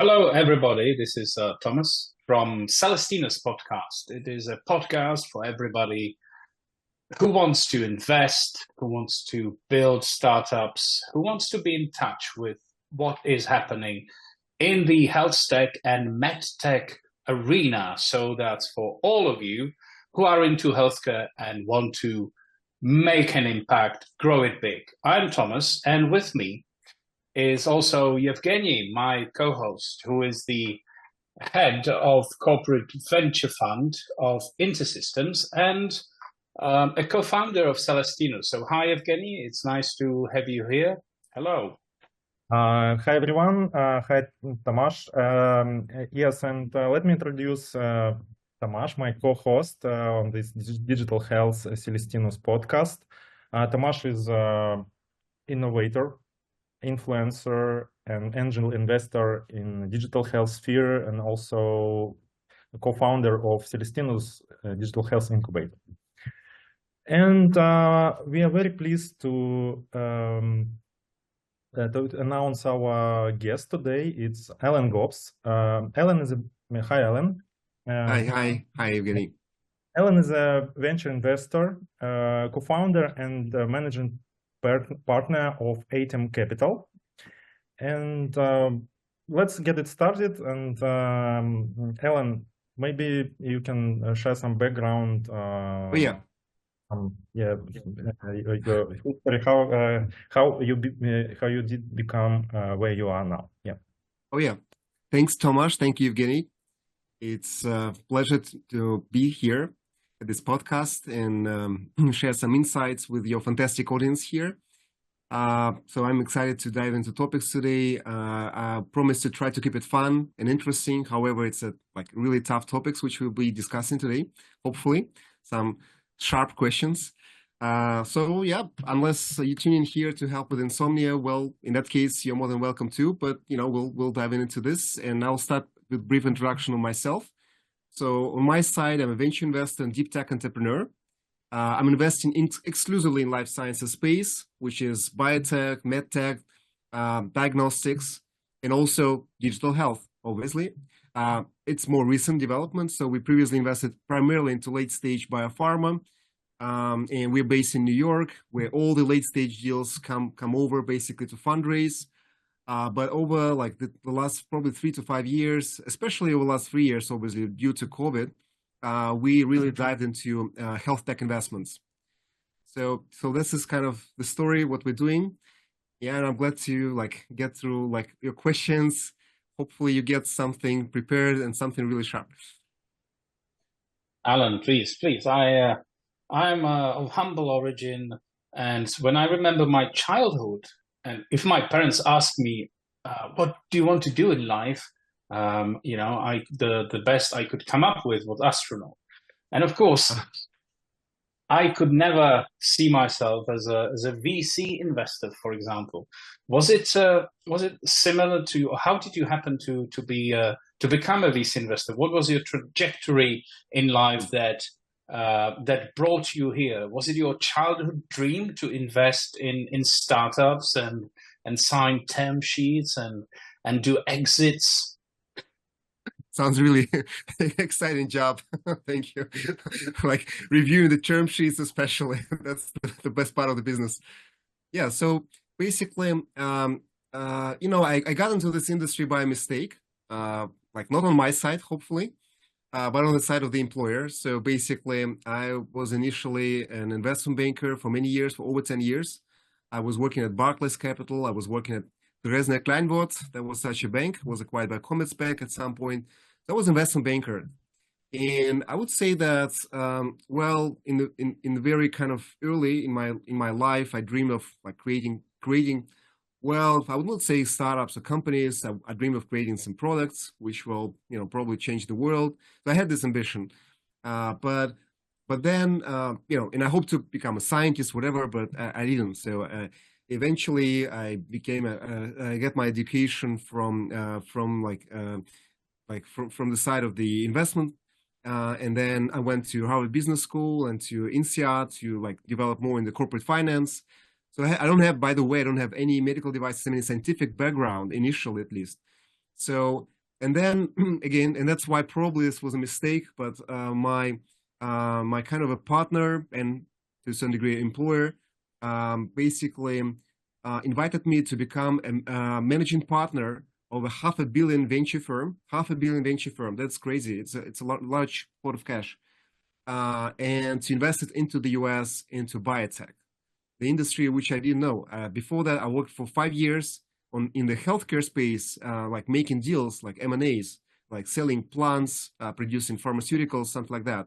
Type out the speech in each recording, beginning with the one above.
Hello, everybody. This is Thomas from Celestina's podcast. It is a podcast for everybody who wants to invest, who wants to build startups, who wants to be in touch with what is happening in the health tech and med tech arena. So that's for all of you who are into healthcare and want to make an impact, grow it big. I'm Thomas, and with me is also Yevgeny, my co-host, who is the head of corporate venture fund of InterSystems and a co-founder of Celestino. So hi, Yevgeny. It's nice to have you here. Hello. Hi, everyone. Hi, Tomasz. Yes, and let me introduce Tomasz, my co-host on this Digital Health Celestinos podcast. Tomasz is an innovator, influencer, and angel investor in digital health sphere, and also a co-founder of Celestinos Digital Health Incubator. And we are very pleased to announce our guest today. It's Allan Gobbs. Allan is hi, Allan. Hi, Evgeny. Allan is a venture investor, co-founder, and managing partner of ATEM Capital. And let's get it started. And Allan, maybe you can share some background. Yeah. How you did become where you are now. Yeah. Oh yeah. Thanks, Tomasz. Thank you, Evgeny. It's a pleasure to be here at this podcast and share some insights with your fantastic audience here. So I'm excited to dive into topics today. I promise to try to keep it fun and interesting. However, it's really tough topics which we'll be discussing today. Hopefully, some sharp questions. So yeah, unless you tune in here to help with insomnia, well, in that case, you're more than welcome to. But we'll dive into this, and I'll start with a brief introduction of myself. So on my side, I'm a venture investor and deep tech entrepreneur. I'm investing exclusively in life sciences space, which is biotech, medtech, diagnostics, and also digital health, obviously. It's more recent development. So we previously invested primarily into late-stage biopharma, and we're based in New York, where all the late-stage deals come over basically to fundraise. But over the last probably 3 to 5 years, especially over the last 3 years, obviously due to COVID, we really dived into health tech investments. So this is kind of the story, what we're doing. Yeah, and I'm glad to get through your questions. Hopefully you get something prepared and something really sharp. Allan, please. I'm of humble origin, and when I remember my childhood, and if my parents ask me, what do you want to do in life? The best I could come up with was astronaut. And of course, I could never see myself as a VC investor, for example. Was it similar to? How did you happen to become a VC investor? What was your trajectory in life that brought you here? Was it your childhood dream to invest in startups and sign term sheets and do exits? Sounds really exciting job. Thank you. Reviewing the term sheets, especially. That's the best part of the business. Yeah. So basically, I got into this industry by mistake. Not on my side, hopefully, but on the side of the employer. So basically, I was initially an investment banker for many years, for over 10 years. I was working at Barclays Capital. I was working at Dresdner Kleinwort. That was such a bank, was acquired by Commerzbank at some point. So I was investment banker. And I would say that, in the very kind of early in my life, I dreamed of creating, well, I would not say startups or companies. I dream of creating some products which will, probably change the world. So I had this ambition, but then, and I hope to become a scientist, whatever, but I didn't. So eventually, I get my education from the side of the investment, and then I went to Harvard Business School and to INSEAD to develop more in the corporate finance. So I don't have, by the way, I don't have any medical devices, any scientific background initially, at least. So, and then again, and that's why probably this was a mistake, but my kind of a partner and to some degree employer basically invited me to become a managing partner of a $500 million venture firm. $500 million venture firm. That's crazy. It's a large pot of cash, and to invest it into the US, into biotech, the industry which I didn't know. Before that, I worked for 5 years in the healthcare space, like making deals, like M&As, like selling plants, producing pharmaceuticals, something like that.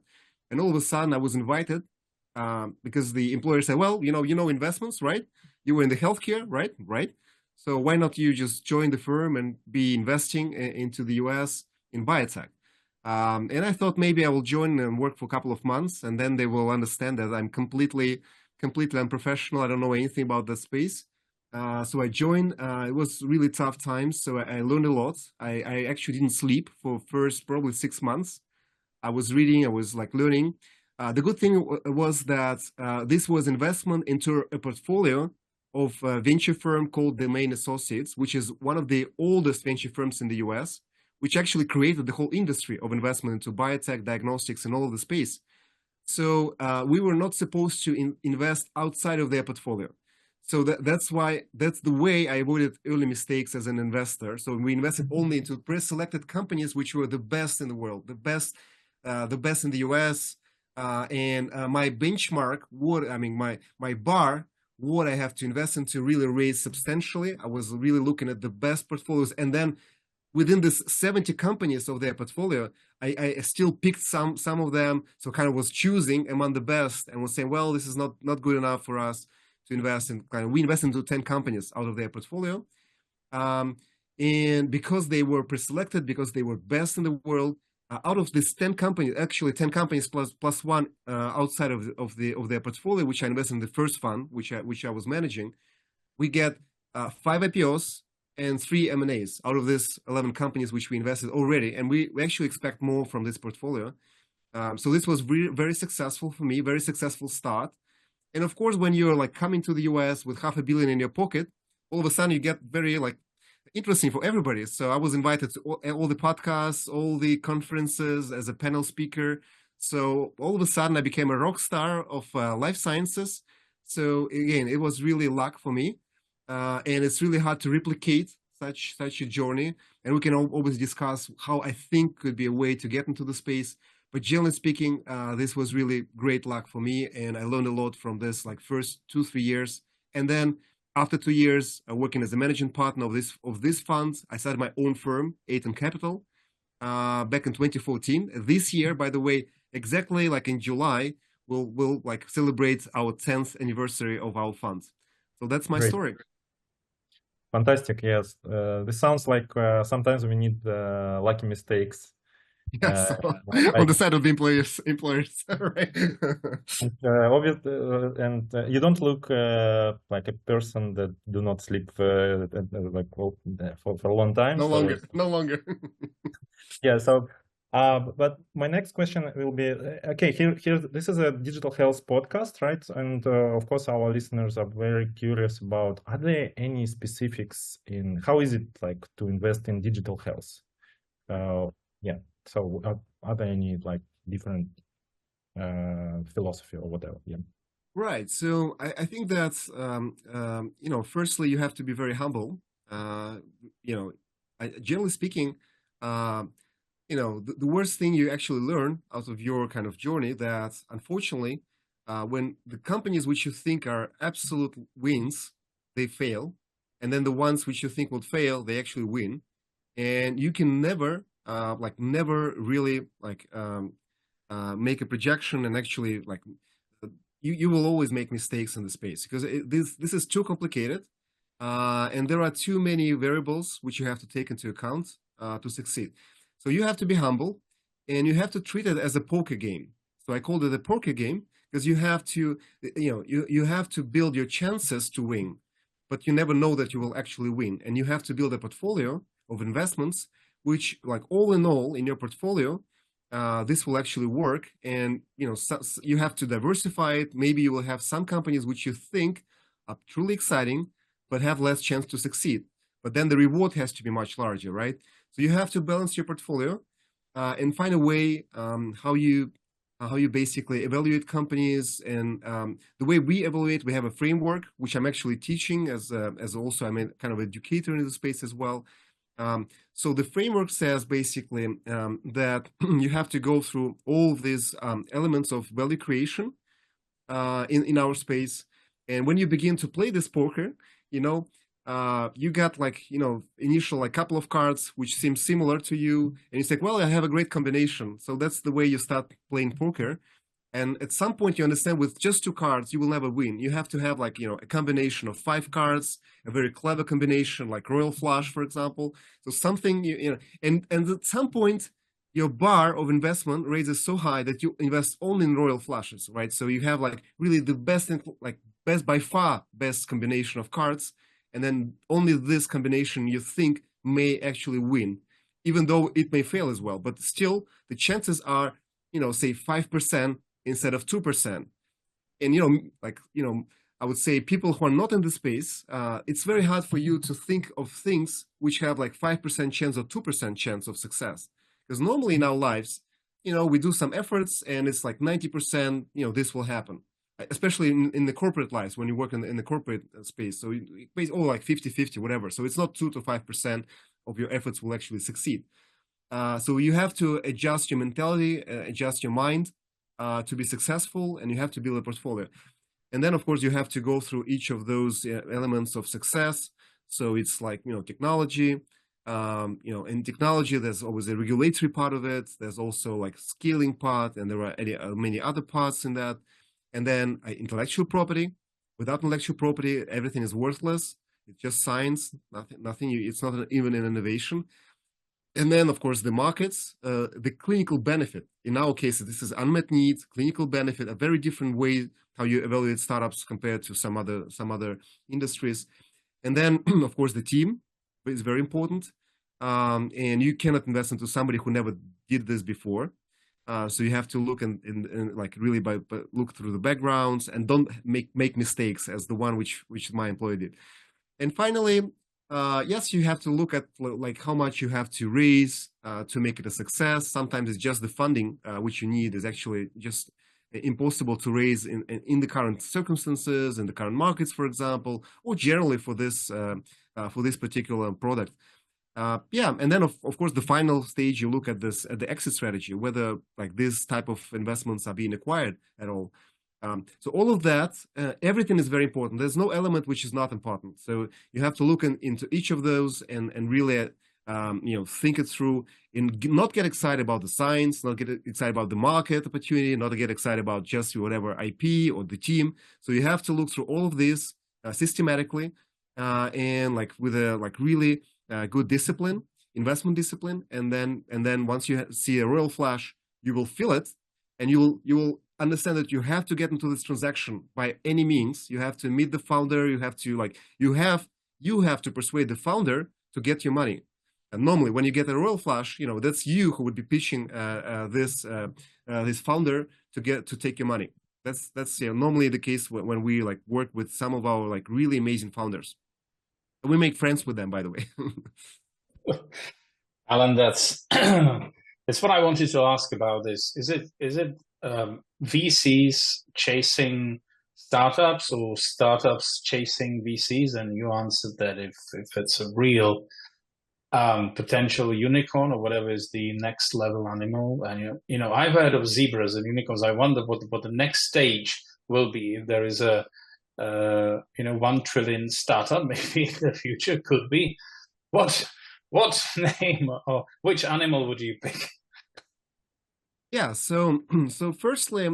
And all of a sudden, I was invited because the employer said, "Well, you know investments, right? You were in the healthcare, right? Right. So why not you just join the firm and be investing into the US in biotech?" And I thought maybe I will join and work for a couple of months, and then they will understand that I'm completely unprofessional. I don't know anything about that space. So I joined. It was really tough times. So I learned a lot. I actually didn't sleep for first probably 6 months. I was reading. I was like learning. The good thing was that this was investment into a portfolio of a venture firm called Domain Associates, which is one of the oldest venture firms in the US, which actually created the whole industry of investment into biotech, diagnostics, and all of the space. So we were not supposed to invest outside of their portfolio. So that's the way I avoided early mistakes as an investor. So we invested only into pre-selected companies which were the best in the world, the best in the US. And my benchmark, my bar, what I have to invest into really raised substantially. I was really looking at the best portfolios, and then within this 70 companies of their portfolio, I still picked some of them. So kind of was choosing among the best and was saying, well, this is not good enough for us to invest in. We invest into 10 companies out of their portfolio. And because they were pre-selected, because they were best in the world, out of these 10 companies, actually 10 companies plus one outside of their portfolio, which I invested in the first fund, which I was managing, we get 5 IPOs and 3 M&As out of this 11 companies which we invested already, and we actually expect more from this portfolio. So this was very successful for me, very successful start. And of course, when you're like coming to the US with $500 million in your pocket, all of a sudden you get very like interesting for everybody. So I was invited to all the podcasts, all the conferences as a panel speaker. So all of a sudden I became a rock star of life sciences. So again, it was really luck for me. And it's really hard to replicate such a journey. And we can always discuss how I think could be a way to get into the space. But generally speaking, this was really great luck for me. And I learned a lot from this, like first 2-3 years. And then after 2 years, working as a managing partner of this fund, I started my own firm, ATEM Capital, back in 2014. This year, by the way, exactly like in July, we'll like celebrate our 10th anniversary of our fund. So that's my story. Fantastic. Yes. This sounds like sometimes we need lucky mistakes. Yes, on the side of the employers, right? And you don't look like a person that do not sleep for a long time. No longer. Yeah. So, but my next question will be, okay, here, this is a digital health podcast, right? And of course, our listeners are very curious about, are there any specifics in how is it like to invest in digital health? Yeah. So are there any like different philosophy or whatever? Yeah. Right. So I think that firstly you have to be very humble. Generally speaking, the worst thing you actually learn out of your kind of journey that unfortunately, when the companies which you think are absolute wins, they fail, and then the ones which you think will fail, they actually win, and you can never really make a projection, and actually like you will always make mistakes in the space because this is too complicated, and there are too many variables which you have to take into account to succeed. So you have to be humble, and you have to treat it as a poker game. So I called it a poker game because you have to you have to build your chances to win, but you never know that you will actually win, and you have to build a portfolio of investments which, like, all in all in your portfolio, this will actually work. And you have to diversify it. Maybe you will have some companies which you think are truly exciting but have less chance to succeed, but then the reward has to be much larger, right? So you have to balance your portfolio and find a way how you basically evaluate companies. And the way we evaluate, we have a framework which I'm actually teaching as also I'm a kind of educator in the space as well. So the framework says basically that you have to go through all of these elements of value creation in our space. And when you begin to play this poker, you got initial couple of cards which seem similar to you, and you say, well, I have a great combination. So that's the way you start playing poker. And at some point you understand with just 2 cards, you will never win. You have to have a combination of 5 cards, a very clever combination like Royal Flush, for example. So something, and at some point, your bar of investment raises so high that you invest only in Royal Flushes, right? So you have really the best, by far best combination of cards. And then only this combination you think may actually win, even though it may fail as well. But still, the chances are, say 5% instead of 2%. And, I would say people who are not in the space, it's very hard for you to think of things which have 5% chance or 2% chance of success. Because normally in our lives, we do some efforts and it's 90%, this will happen. Especially in the corporate lives, when you work in the corporate space. So it pays 50-50, whatever. So it's not 2 to 5% of your efforts will actually succeed. So you have to adjust your mentality, adjust your mind to be successful, and you have to build a portfolio. And then, of course, you have to go through each of those elements of success. So it's technology, in technology, there's always a regulatory part of it. There's also scaling part, and there are many other parts in that. And then intellectual property. Without intellectual property, everything is worthless. It's just science, nothing. It's not even an innovation. And then, of course, the markets, the clinical benefit. In our case, this is unmet need, clinical benefit, a very different way how you evaluate startups compared to some other industries. And then, of course, the team is very important. And you cannot invest into somebody who never did this before. So you have to look and really look through the backgrounds and don't make mistakes as the one which my employee did. And finally, yes, you have to look at how much you have to raise to make it a success. Sometimes it's just the funding which you need is actually just impossible to raise in the current circumstances, in the current markets, for example, or generally for this particular product. And then of course the final stage, you look at the exit strategy, whether this type of investments are being acquired at all. So all of that, everything is very important. There's no element which is not important. So you have to look into each of those and really think it through, and not get excited about the science, not get excited about the market opportunity, not get excited about just whatever IP or the team. So you have to look through all of this systematically and with a really good discipline, investment discipline, and then once you see a Royal Flush, you will feel it, and you will understand that you have to get into this transaction by any means. You have to meet the founder. You have to you have to persuade the founder to get your money. And normally, when you get a Royal Flush, that's you who would be pitching this founder to take your money. That's normally the case when we work with some of our really amazing founders. We make friends with them, by the way. Allan, that's what I wanted to ask about. Is it VCs chasing startups or startups chasing VCs? And you answered that if it's a real potential unicorn or whatever is the next level animal, and I've heard of zebras and unicorns. I wonder what the next stage will be. If there is a 1 trillion startup, maybe in the future, could be. What name or which animal would you pick? Yeah, so firstly,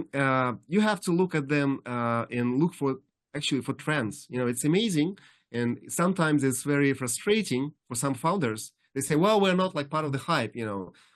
you have to look at them and look for trends. It's amazing, and sometimes it's very frustrating for some founders. They say, well, we're not part of the hype.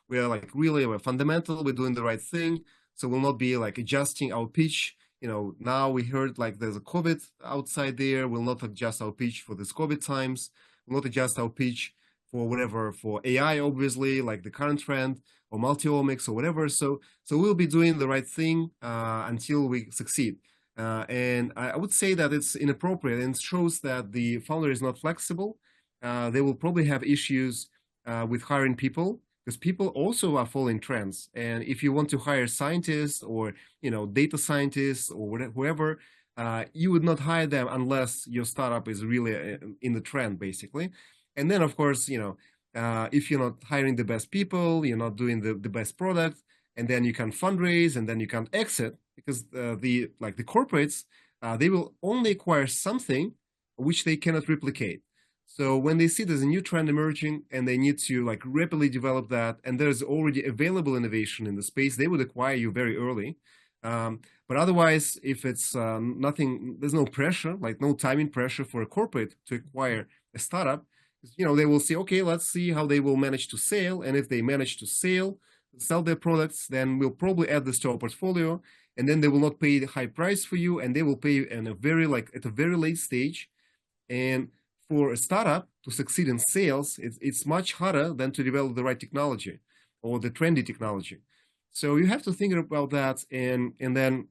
We're fundamental, we're doing the right thing, so we'll not be adjusting our pitch. Now we heard there's a COVID outside there. We'll not adjust our pitch for this COVID times. We'll not adjust our pitch for AI, obviously, the current trend, or multi-omics or whatever. So we'll be doing the right thing until we succeed. And I would say that it's inappropriate and shows that the founder is not flexible. They will probably have issues with hiring people, because people also are following trends. And if you want to hire scientists or data scientists or whoever, you would not hire them unless your startup is really in the trend, basically. And then, of course, if you're not hiring the best people, you're not doing the best product, and then you can't fundraise, and then you can't exit, because the corporates, they will only acquire something which they cannot replicate. So when they see there's a new trend emerging and they need to rapidly develop that, and there's already available innovation in the space, they would acquire you very early. But otherwise, if it's nothing, there's no pressure, no timing pressure for a corporate to acquire a startup. They will say, okay, let's see how they will manage to sell, and if they manage to sell their products, then we'll probably add this to our portfolio, and then they will not pay the high price for you, and they will pay in a very at a very late stage. And for a startup to succeed in sales, it's much harder than to develop the right technology or the trendy technology. So you have to think about that, and then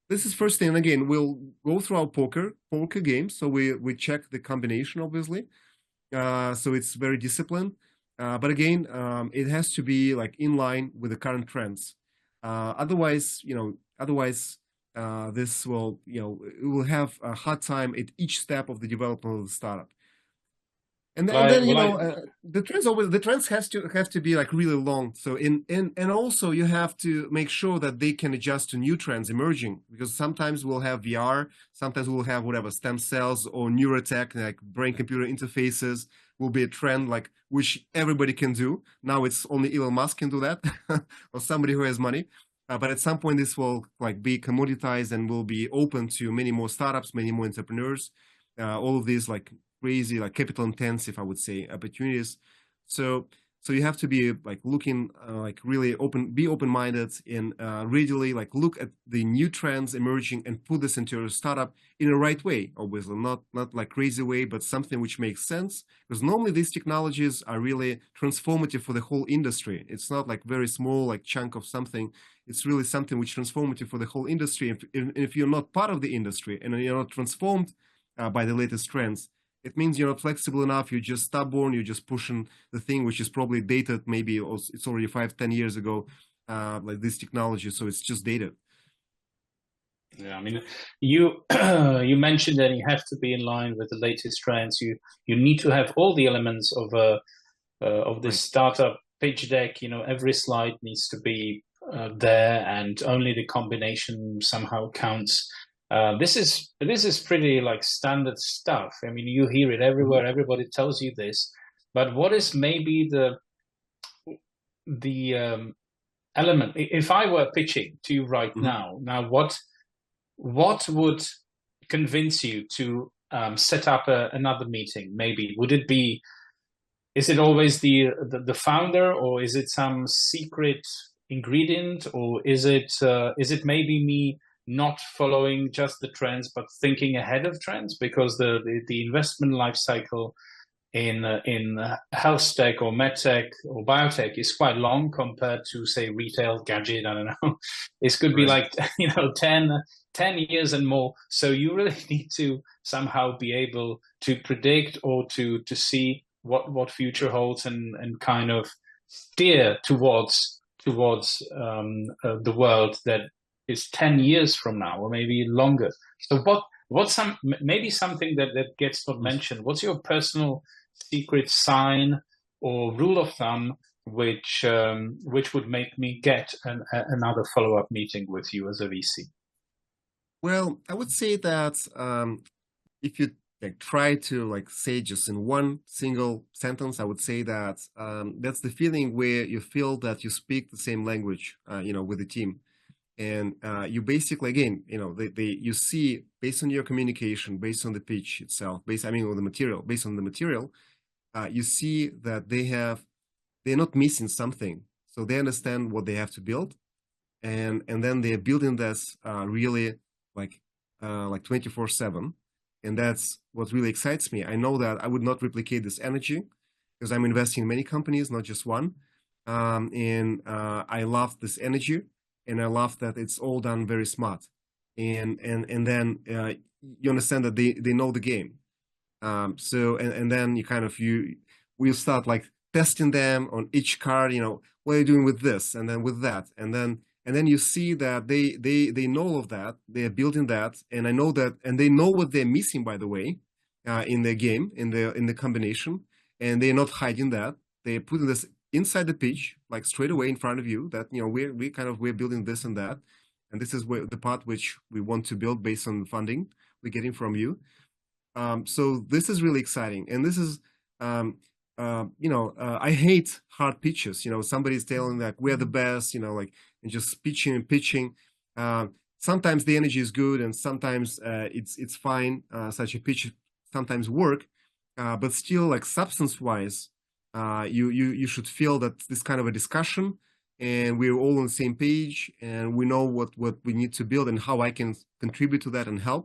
this is first thing. Again, we'll go through our poker game. So we check the combination, obviously. So it's very disciplined. But again, it has to be in line with the current trends. Otherwise, this will, it will have a hard time at each step of the development of the startup. And then the trends have to be really long. So and also you have to make sure that they can adjust to new trends emerging, because sometimes we'll have VR, sometimes we'll have whatever stem cells or neurotech, brain-computer interfaces will be a trend which everybody can do. Now it's only Elon Musk can do that, or somebody who has money. But at some point this will be commoditized and will be open to many more startups, many more entrepreneurs. All of these crazy, capital intensive, I would say, opportunities. So you have to be looking, really be open-minded and readily look at the new trends emerging and put this into your startup in the right way, obviously, not crazy way, but something which makes sense. Because normally these technologies are really transformative for the whole industry. It's not very small, chunk of something. It's really something which is transformative for the whole industry. If you're not part of the industry and you're not transformed by the latest trends, it means you're not flexible enough, you're just stubborn, you're just pushing the thing which is probably dated, maybe it's already 5-10 years ago, this technology, so it's just dated. Yeah, I mean, you you mentioned that you have to be in line with the latest trends. You need to have all the elements of this startup pitch deck. Every slide needs to be there, and only the combination somehow counts. This is pretty standard stuff. I mean, you hear it everywhere. Everybody tells you this. But what is maybe the element? If I were pitching to you right now, what would convince you to set up another meeting? Maybe is it always the founder, or is it some secret ingredient, or is it maybe me not following just the trends, but thinking ahead of trends? Because the investment life cycle in health tech or med tech or biotech is quite long compared to, say, retail, gadget. I don't know. It could be 10 years and more. So you really need to somehow be able to predict or to see what future holds and kind of steer towards the world that is 10 years from now, or maybe longer. So what's maybe something that gets not mentioned? What's your personal secret sign or rule of thumb which would make me get another follow-up meeting with you as a VC? Well, I would say that if you try to say just in one single sentence, I would say that that's the feeling where you feel that you speak the same language, with the team. And you basically, again, you see, based on your communication, based on the pitch itself, based on the material, you see that they're not missing something. So they understand what they have to build, and then they're building this really 24/7, and that's what really excites me. I know that I would not replicate this energy because I'm investing in many companies, not just one, and I love this energy. And I love that it's all done very smart, and then you understand that they know the game. So and then you we'll start testing them on each card, what are you doing with this and then with that, and then you see that they know all of that, they are building that, and I know that, and they know what they're missing, by the way, in the game, in the combination, and they're not hiding that. They're putting this inside the pitch, like straight away in front of you, that we're building this and that, and this is the part which we want to build based on the funding we're getting from you. So this is really exciting, and this is I hate hard pitches. Somebody's telling like we're the best, like, and just pitching and pitching. Sometimes the energy is good, and sometimes it's fine. Such a pitch sometimes work, but still, like substance-wise, you should feel that this kind of a discussion, and we're all on the same page, and we know what we need to build and how I can contribute to that and help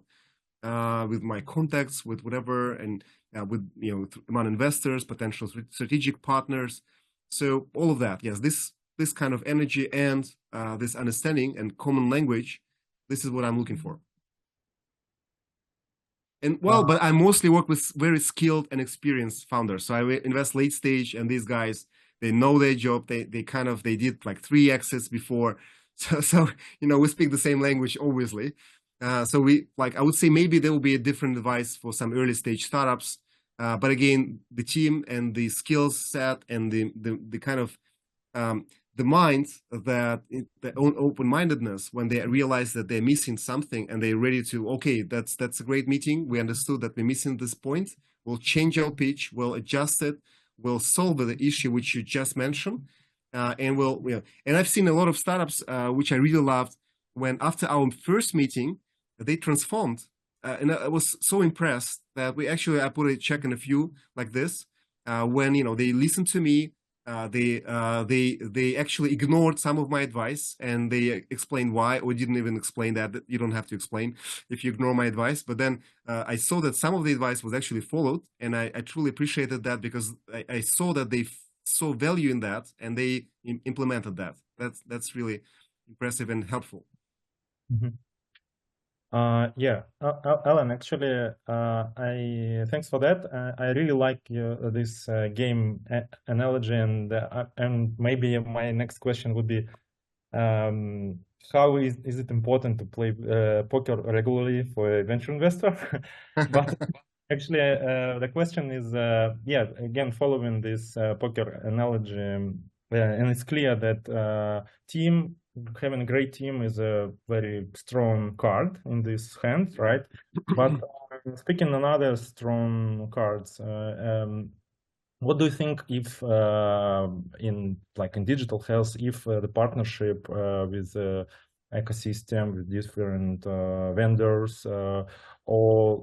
with my contacts, with whatever, and with among investors, potential strategic partners. So all of that, yes, this kind of energy and this understanding and common language, this is what I'm looking for. And but I mostly work with very skilled and experienced founders. So I invest late stage, and these guys, they know their job. They did like 3 exits before, so we speak the same language, obviously. So I would say maybe there will be a different advice for some early stage startups. But again, the team and the skills set and the kind of the mind, that the open-mindedness, when they realize that they're missing something and they're ready to, okay, that's a great meeting. We understood that we're missing this point. We'll change our pitch. We'll adjust it. We'll solve the issue which you just mentioned. And and I've seen a lot of startups which I really loved, when after our first meeting, they transformed. And I was so impressed that I put a check in a few like this. When they listened to me, they actually ignored some of my advice, and they explained why, or didn't even explain that. You don't have to explain if you ignore my advice. But then I saw that some of the advice was actually followed, and I truly appreciated that, because I saw that they saw value in that, and they implemented that. That's really impressive and helpful. Mm-hmm. Allan, actually, thanks for that. I really like this game analogy, and maybe my next question would be, how is it important to play poker regularly for a venture investor? But actually, the question is, again, following this poker analogy, and it's clear that having a great team is a very strong card in this hand, right? But speaking on other strong cards, what do you think if in digital health, if the partnership with ecosystem, with different vendors, or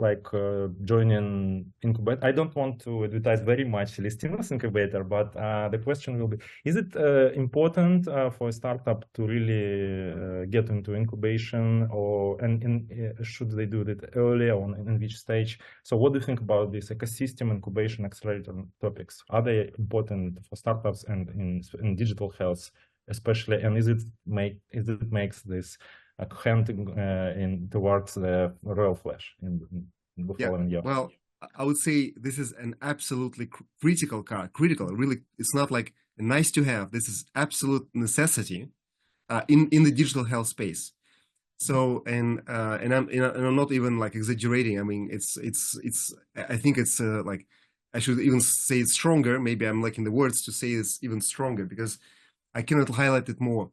joining incubator? I don't want to advertise very much Celestinos incubator, but the question will be: is it important for a startup to really get into incubation, and should they do that early, or in which stage? So what do you think about this ecosystem, incubation, accelerator topics? Are they important for startups and in digital health especially, and is it makes this hand in towards the royal flush in the following year? Well, I would say this is an absolutely critical card. Really, it's not like a nice to have. This is absolute necessity in the digital health space. So and I'm not even exaggerating. I mean, it's I think it's I should even say it's stronger. Maybe I'm lacking the words to say it's even stronger, because I cannot highlight it more.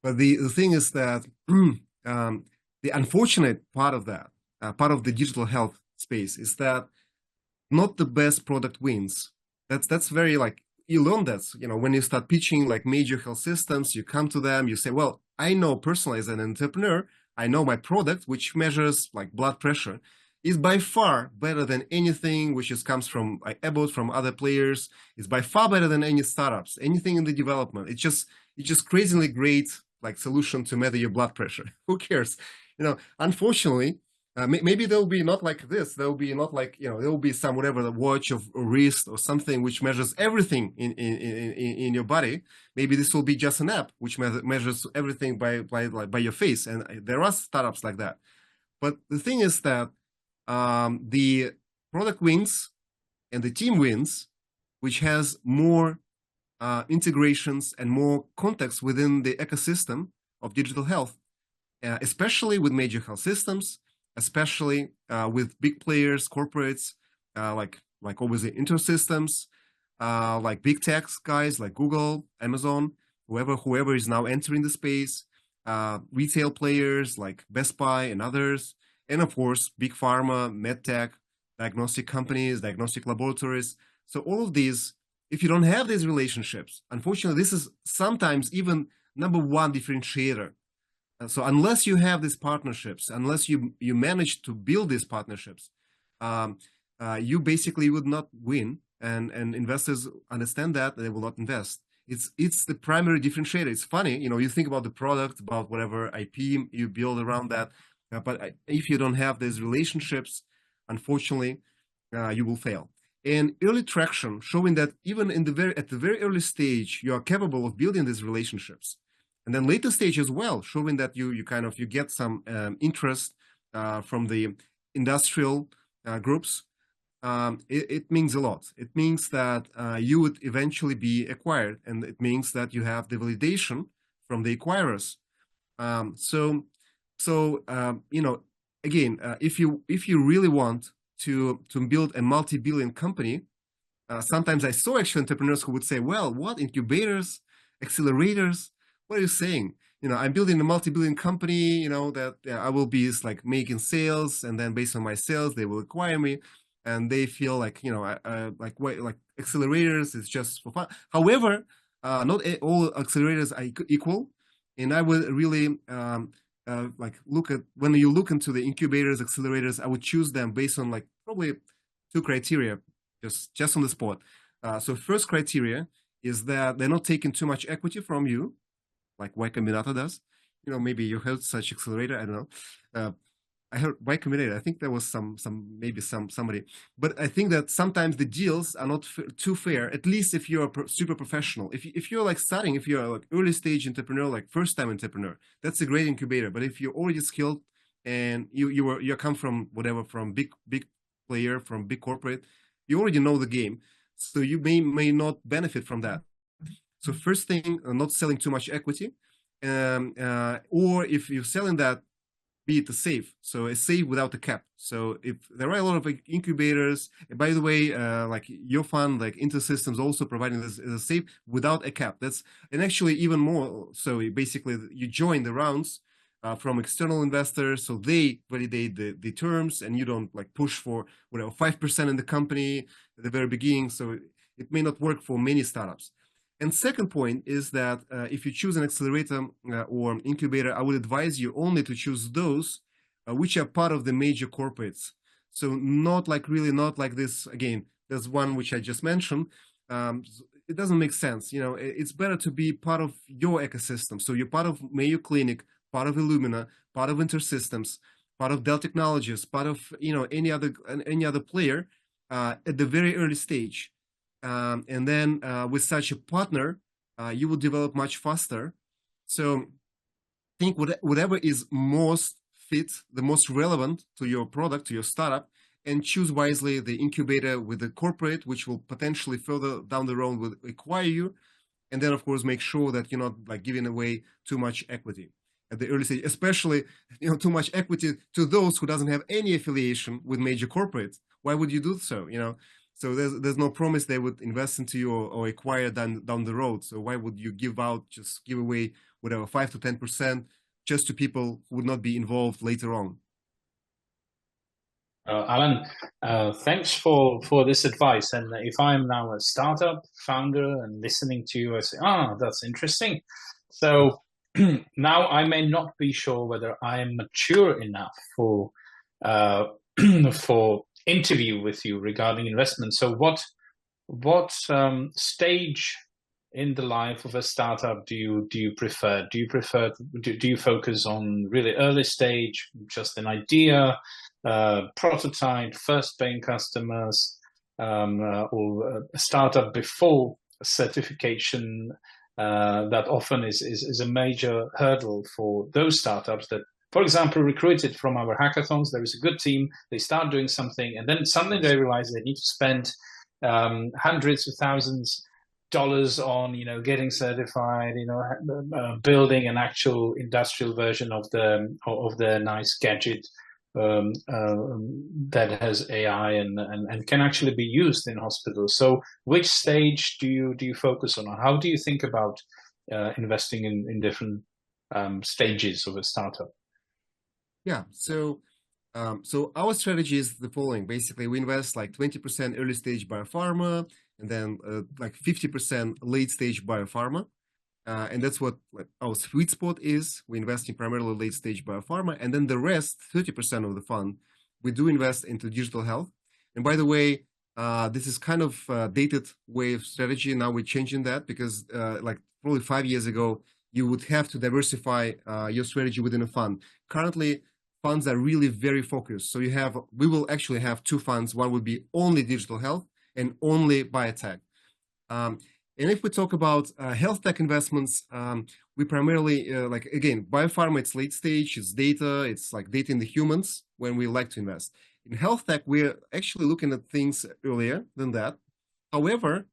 But the thing is that the unfortunate part of that, part of the digital health space, is that not the best product wins. That's very you learn that, when you start pitching major health systems, you come to them, you say, well, I know personally as an entrepreneur, I know my product, which measures blood pressure, is by far better than anything which comes from Abbott, from other players. It's by far better than any startups, anything in the development. It's just crazily great solution to measure your blood pressure. Who cares? Unfortunately, maybe there will be not like this. There will be not there will be some whatever watch or wrist or something which measures everything in your body. Maybe this will be just an app which measures everything by your face. And there are startups like that. But the thing is that the product wins and the team wins, which has more integrations and more context within the ecosystem of digital health, especially with major health systems, especially with big players, corporates, like obviously InterSystems, like big tech guys like Google, Amazon, whoever is now entering the space, retail players like Best Buy and others, and of course, big pharma, medtech, diagnostic companies, diagnostic laboratories. So all of these, if you don't have these relationships, unfortunately, this is sometimes even number one differentiator. So unless you have these partnerships, unless you manage to build these partnerships, you basically would not win, and investors understand that they will not invest. It's the primary differentiator. It's funny, you think about the product, about whatever IP you build around that, but if you don't have these relationships, unfortunately, you will fail. And early traction showing that even at the very early stage, you are capable of building these relationships. And then later stage as well, showing that you get some interest from the industrial groups. It means a lot. It means that you would eventually be acquired, and it means that you have the validation from the acquirers. Again, if you really want to build a multi-billion company, sometimes I saw actually entrepreneurs who would say, "Well, what incubators, accelerators? What are you saying? I'm building a multi-billion company. That I will be like making sales, and then based on my sales, they will acquire me." And they feel like like accelerators is just for fun. However, not all accelerators are equal, and I would really look at, when you look into the incubators, accelerators, I would choose them based on probably two criteria, just on the spot. So first criteria is that they're not taking too much equity from you, like Y Combinator does. Maybe you heard such accelerator. I don't know. I heard Y Combinator. I think there was somebody, but I think that sometimes the deals are not too fair. At least if you're super professional. If you're starting, if you're like early stage entrepreneur, first time entrepreneur, that's a great incubator. But if you're already skilled and you come from big player, from big corporate, you already know the game, so you may not benefit from that. So first thing, not selling too much equity, or if you're selling that, be it a safe, so a safe without a cap. So if there are a lot of incubators, by the way, like your fund, like InterSystems, also providing this as a safe without a cap. And actually even more. So basically, you join the rounds from external investors, so they validate the terms, and you don't push for 5% in the company at the very beginning. So it may not work for many startups. And second point is that if you choose an accelerator or incubator, I would advise you only to choose those which are part of the major corporates. So not like this. Again, there's one which I just mentioned. It doesn't make sense. It's better to be part of your ecosystem. So you're part of Mayo Clinic, part of Illumina, part of InterSystems, part of Dell Technologies, part of any other player at the very early stage. And then with such a partner, you will develop much faster. So think whatever is most fit, the most relevant to your product, to your startup, and choose wisely the incubator with the corporate, which will potentially further down the road will acquire you. And then, of course, make sure that you're not giving away too much equity at the early stage, especially too much equity to those who doesn't have any affiliation with major corporates. Why would you do so? So there's no promise they would invest into you or acquire down the road. So why would you give away 5 to 10% just to people who would not be involved later on? Allan, thanks for this advice. And if I'm now a startup founder and listening to you, I say, that's interesting. So now I may not be sure whether I am mature enough for interview with you regarding investment. So what stage in the life of a startup do you prefer? Do you focus on really early stage, just an idea, prototype, first paying customers, or a startup before certification? That often is a major hurdle for those startups that, for example, recruited from our hackathons. There is a good team. They start doing something, and then suddenly they realize they need to spend hundreds of thousands dollars on, getting certified, building an actual industrial version of the nice gadget that has AI and can actually be used in hospitals. So, which stage do you focus on, or how do you think about investing in different stages of a startup? Yeah, so our strategy is the following. Basically, we invest like 20% early stage biopharma, and then like 50% late stage biopharma. And that's what our sweet spot is. We invest in primarily late stage biopharma, and then the rest, 30% of the fund, we do invest into digital health. And by the way, this is kind of a dated way of strategy. Now we're changing that because like probably 5 years ago, you would have to diversify your strategy within a fund. Currently, funds are really very focused. So we will actually have two funds. One would be only digital health and only biotech. And if we talk about health tech investments, we primarily, like, again, biopharma, it's late stage, it's data, it's like data in the humans when we like to invest. In health tech, we're actually looking at things earlier than that. However,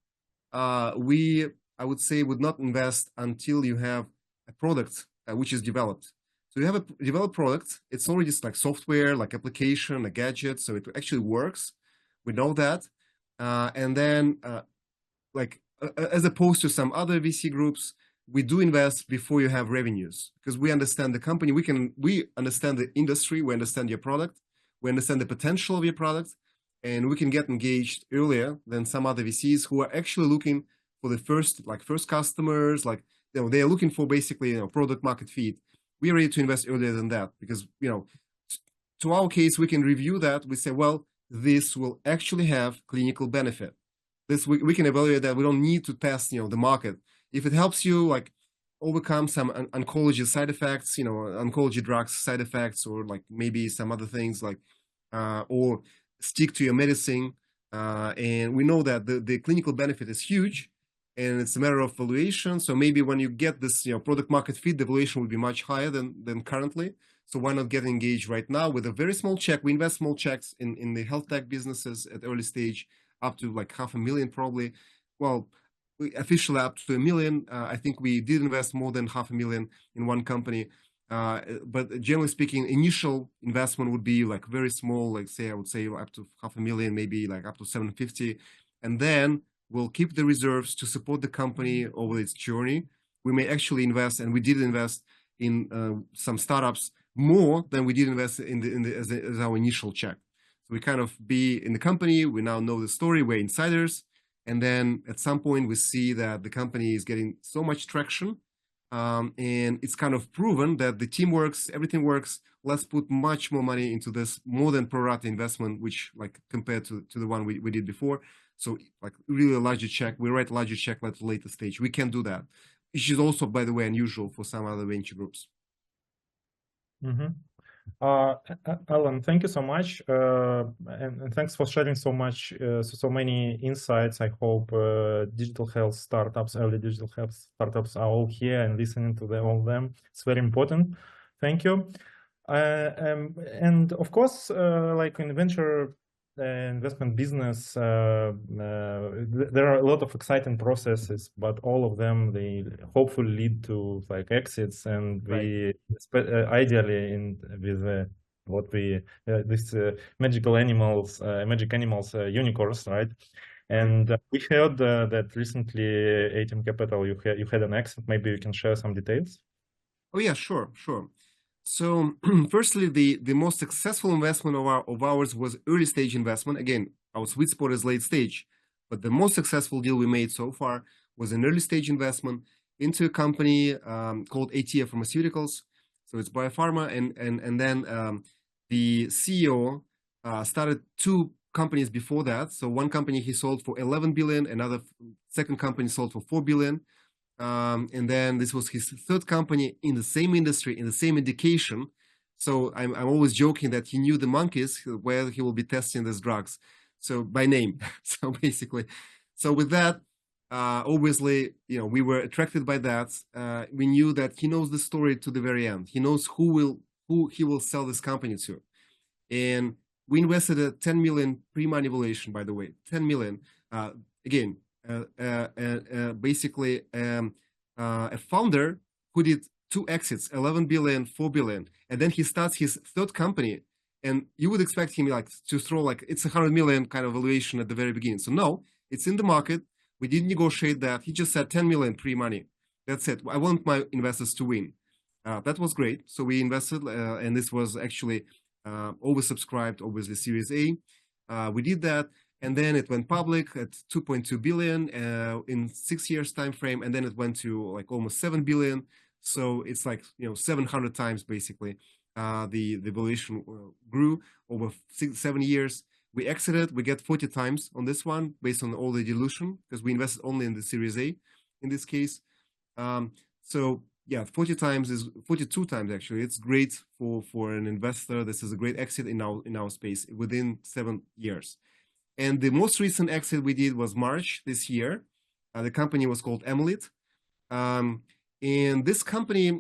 I would say, would not invest until you have a product which is developed. So you have a developed product, it's already just like software, like application, a gadget, so it actually works. We know that. And then, as opposed to some other VC groups, we do invest before you have revenues because we understand the company. We understand the industry. We understand your product. We understand the potential of your product, and we can get engaged earlier than some other VCs who are actually looking for the first customers. Like, they are looking for basically product market fit. We are ready to invest earlier than that because to our case, we can review that. We say, well, this will actually have clinical benefit. This we can evaluate that. We don't need to test the market. If it helps you like overcome some oncology side effects, oncology drugs side effects, or like maybe some other things like or stick to your medicine, and we know that the clinical benefit is huge, and it's a matter of valuation. So maybe when you get this product market fit, the valuation will be much higher than currently. So why not get engaged right now with a very small check? We invest small checks in the health tech businesses at early stage, up to like $500,000 probably. Well, we officially up to $1 million. I think we did invest more than $500,000 in one company. But generally speaking, initial investment would be like very small, like I would say up to $500,000, maybe like up to $750,000. And then we'll keep the reserves to support the company over its journey. We may actually invest, and we did invest in some startups more than we did invest as our initial check. So we kind of be in the company, we now know the story, we're insiders. And then at some point we see that the company is getting so much traction, and it's kind of proven that the team works, everything works. Let's put much more money into this, more than pro rata investment, which like compared to the one we did before. So like really a larger check, we write a larger check at a later stage. We can do that, which is also, by the way, unusual for some other venture groups. Mm-hmm. Allan, thank you so much, and thanks for sharing so many insights. I hope digital health startups, early digital health startups, are all here and listening to all of them. It's very important. Thank you. And of course, like in venture investment business, there are a lot of exciting processes, but all of them, they hopefully lead to like exits, and we ideally with what we this magic animals, unicorns, right? And we heard that recently ATEM Capital, you had an exit. Maybe you can share some details. Oh yeah, sure. So firstly, the most successful investment of ours was early stage investment. Again, our sweet spot is late stage, but the most successful deal we made so far was an early stage investment into a company called ATEM Pharmaceuticals. So it's biopharma, and then the CEO started two companies before that. So one company he sold for 11 billion, second company sold for 4 billion. And then this was his third company in the same industry, in the same indication. So I'm always joking that he knew the monkeys where he will be testing these drugs, so by name. So basically, so with that, obviously, we were attracted by that. We knew that he knows the story to the very end. He knows who he will sell this company to, and we invested a 10 million pre-money valuation. By the way, 10 million. Again, basically a founder who did 2 exits, 11 billion, 4 billion, and then he starts his third company. And you would expect him like to throw like it's 100 million kind of valuation at the very beginning. So no, it's in the market. We didn't negotiate that. He just said 10 million pre-money. That's it. I want my investors to win. That was great. So we invested, and this was actually oversubscribed, obviously Series A. We did that, and then it went public at 2.2 billion in 6 years time frame, and then it went to like almost 7 billion. So it's like 700 times basically. The valuation grew over 7 years. We exited. We get 40 times on this one based on all the dilution because we invested only in the Series A in this case. So yeah, 42 times actually. It's great for an investor. This is a great exit in our space within 7 years. And the most recent exit we did was March this year. The company was called Emelit. And this company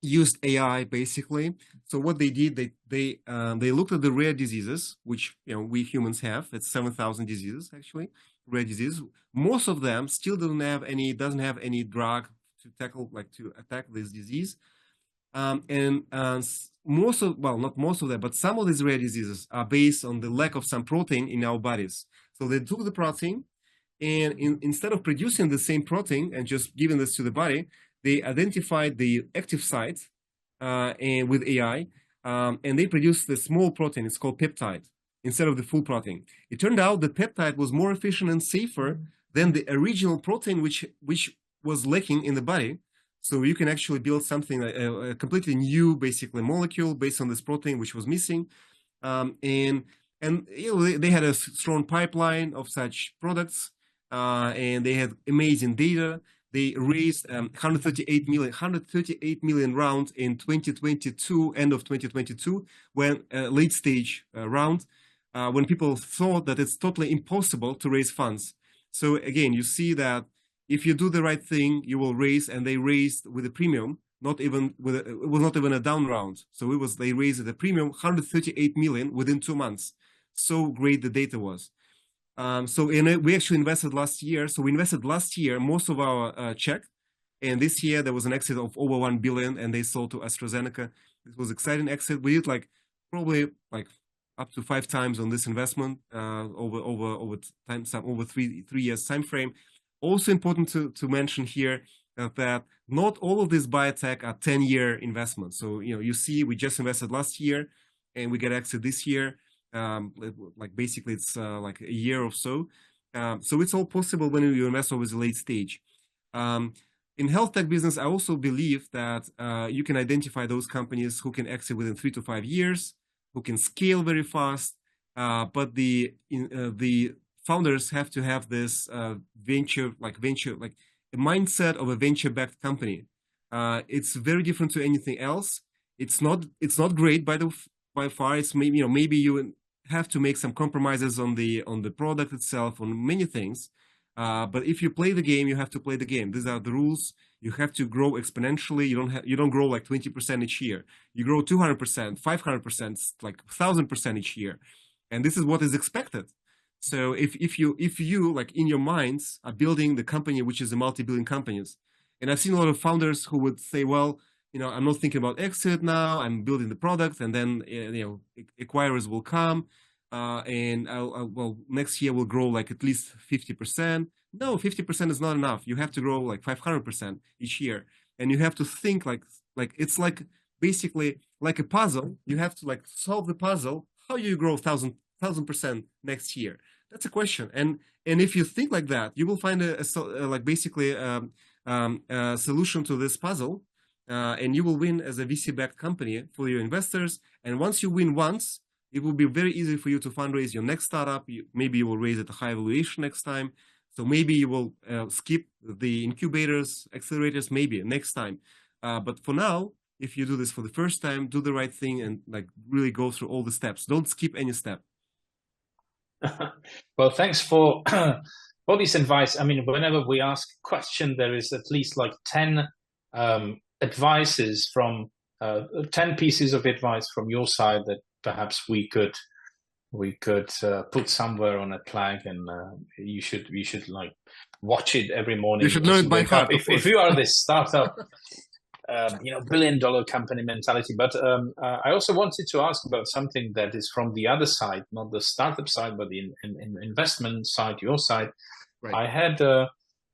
used AI basically. So what they did, they looked at the rare diseases, which we humans have. It's 7,000 diseases actually, rare diseases. Most of them still doesn't have any drug to attack this disease. Most of, well, not most of them, but some of these rare diseases are based on the lack of some protein in our bodies. So they took the protein, and instead of producing the same protein and just giving this to the body, they identified the active site and with AI, and they produced the small protein. It's called peptide instead of the full protein. It turned out the peptide was more efficient and safer than the original protein, which was lacking in the body. So you can actually build something like a completely new, basically, molecule based on this protein which was missing. And they had a strong pipeline of such products, and they had amazing data. They raised 138 million round in 2022, end of 2022, when late stage round, when people thought that it's totally impossible to raise funds. So again, you see that if you do the right thing, you will raise, and they raised with a premium, it was not even a down round. So they raised at a premium 138 million within 2 months. So great the data was. We actually invested last year. So we invested last year most of our check, and this year there was an exit of over 1 billion, and they sold to AstraZeneca. This was exciting exit. We did probably up to 5 times on this investment over time, over three years time frame. Also important to mention here that not all of these biotech are 10-year investments. So you see, we just invested last year, and we get exit this year. Basically it's like a year or so. So it's all possible when you invest over the late stage. In health tech business, I also believe that you can identify those companies who can exit within 3 to 5 years, who can scale very fast, but the founders have to have this venture, a mindset of a venture-backed company. It's very different to anything else. It's not great by far. It's maybe you have to make some compromises on the product itself, on many things. But if you play the game, you have to play the game. These are the rules. You have to grow exponentially. You don't grow like 20% each year. You grow 200%, 500%, like 1,000% each year, and this is what is expected. So if you like in your minds are building the company, which is a multi-billion companies, and I've seen a lot of founders who would say, well, I'm not thinking about exit now. I'm building the product, and then acquirers will come, and well, next year we'll grow like at least 50%. No, 50% is not enough. You have to grow like 500% each year, and you have to think like it's like basically like a puzzle. You have to like solve the puzzle. How you grow 1,000% next year? That's a question. And if you think like that, you will find a solution to this puzzle. And you will win as a VC-backed company for your investors. And once you win once, it will be very easy for you to fundraise your next startup. Maybe you will raise at a high valuation next time. So maybe you will skip the incubators, accelerators, maybe next time. But for now, if you do this for the first time, do the right thing and really go through all the steps. Don't skip any step. Well, thanks for all this advice. I mean, whenever we ask a question, there is at least 10 advices from 10 pieces of advice from your side that perhaps we could we could put somewhere on a plaque, and you should like watch it every morning. You should learn it by heart. If you are this startup, billion-dollar company mentality. But I also wanted to ask about something that is from the other side, not the startup side, but the investment side, your side. Right. I had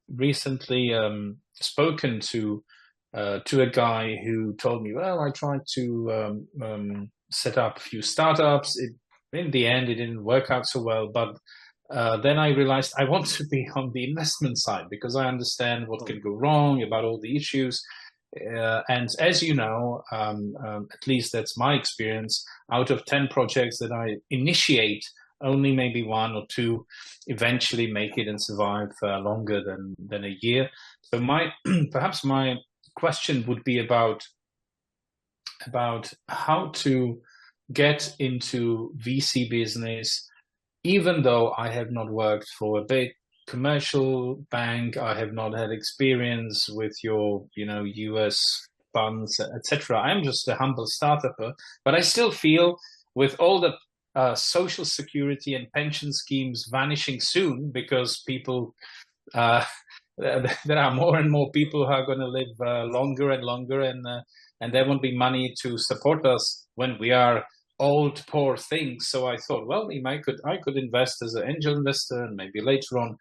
recently spoken to a guy who told me, well, I tried to set up a few startups. In the end, it didn't work out so well, but then I realized I want to be on the investment side because I understand what can go wrong about all the issues. And as you know, at least that's my experience, out of 10 projects that I initiate, only maybe 1 or 2 eventually make it and survive longer than a year. So perhaps my question would be about how to get into VC business, even though I have not worked for a big commercial bank. I have not had experience with your, US funds, etc. I'm just a humble startupper, but I still feel with all the social security and pension schemes vanishing soon because people, there are more and more people who are going to live longer and longer, and there won't be money to support us when we are old, poor things. So I thought, well, I could invest as an angel investor and maybe later on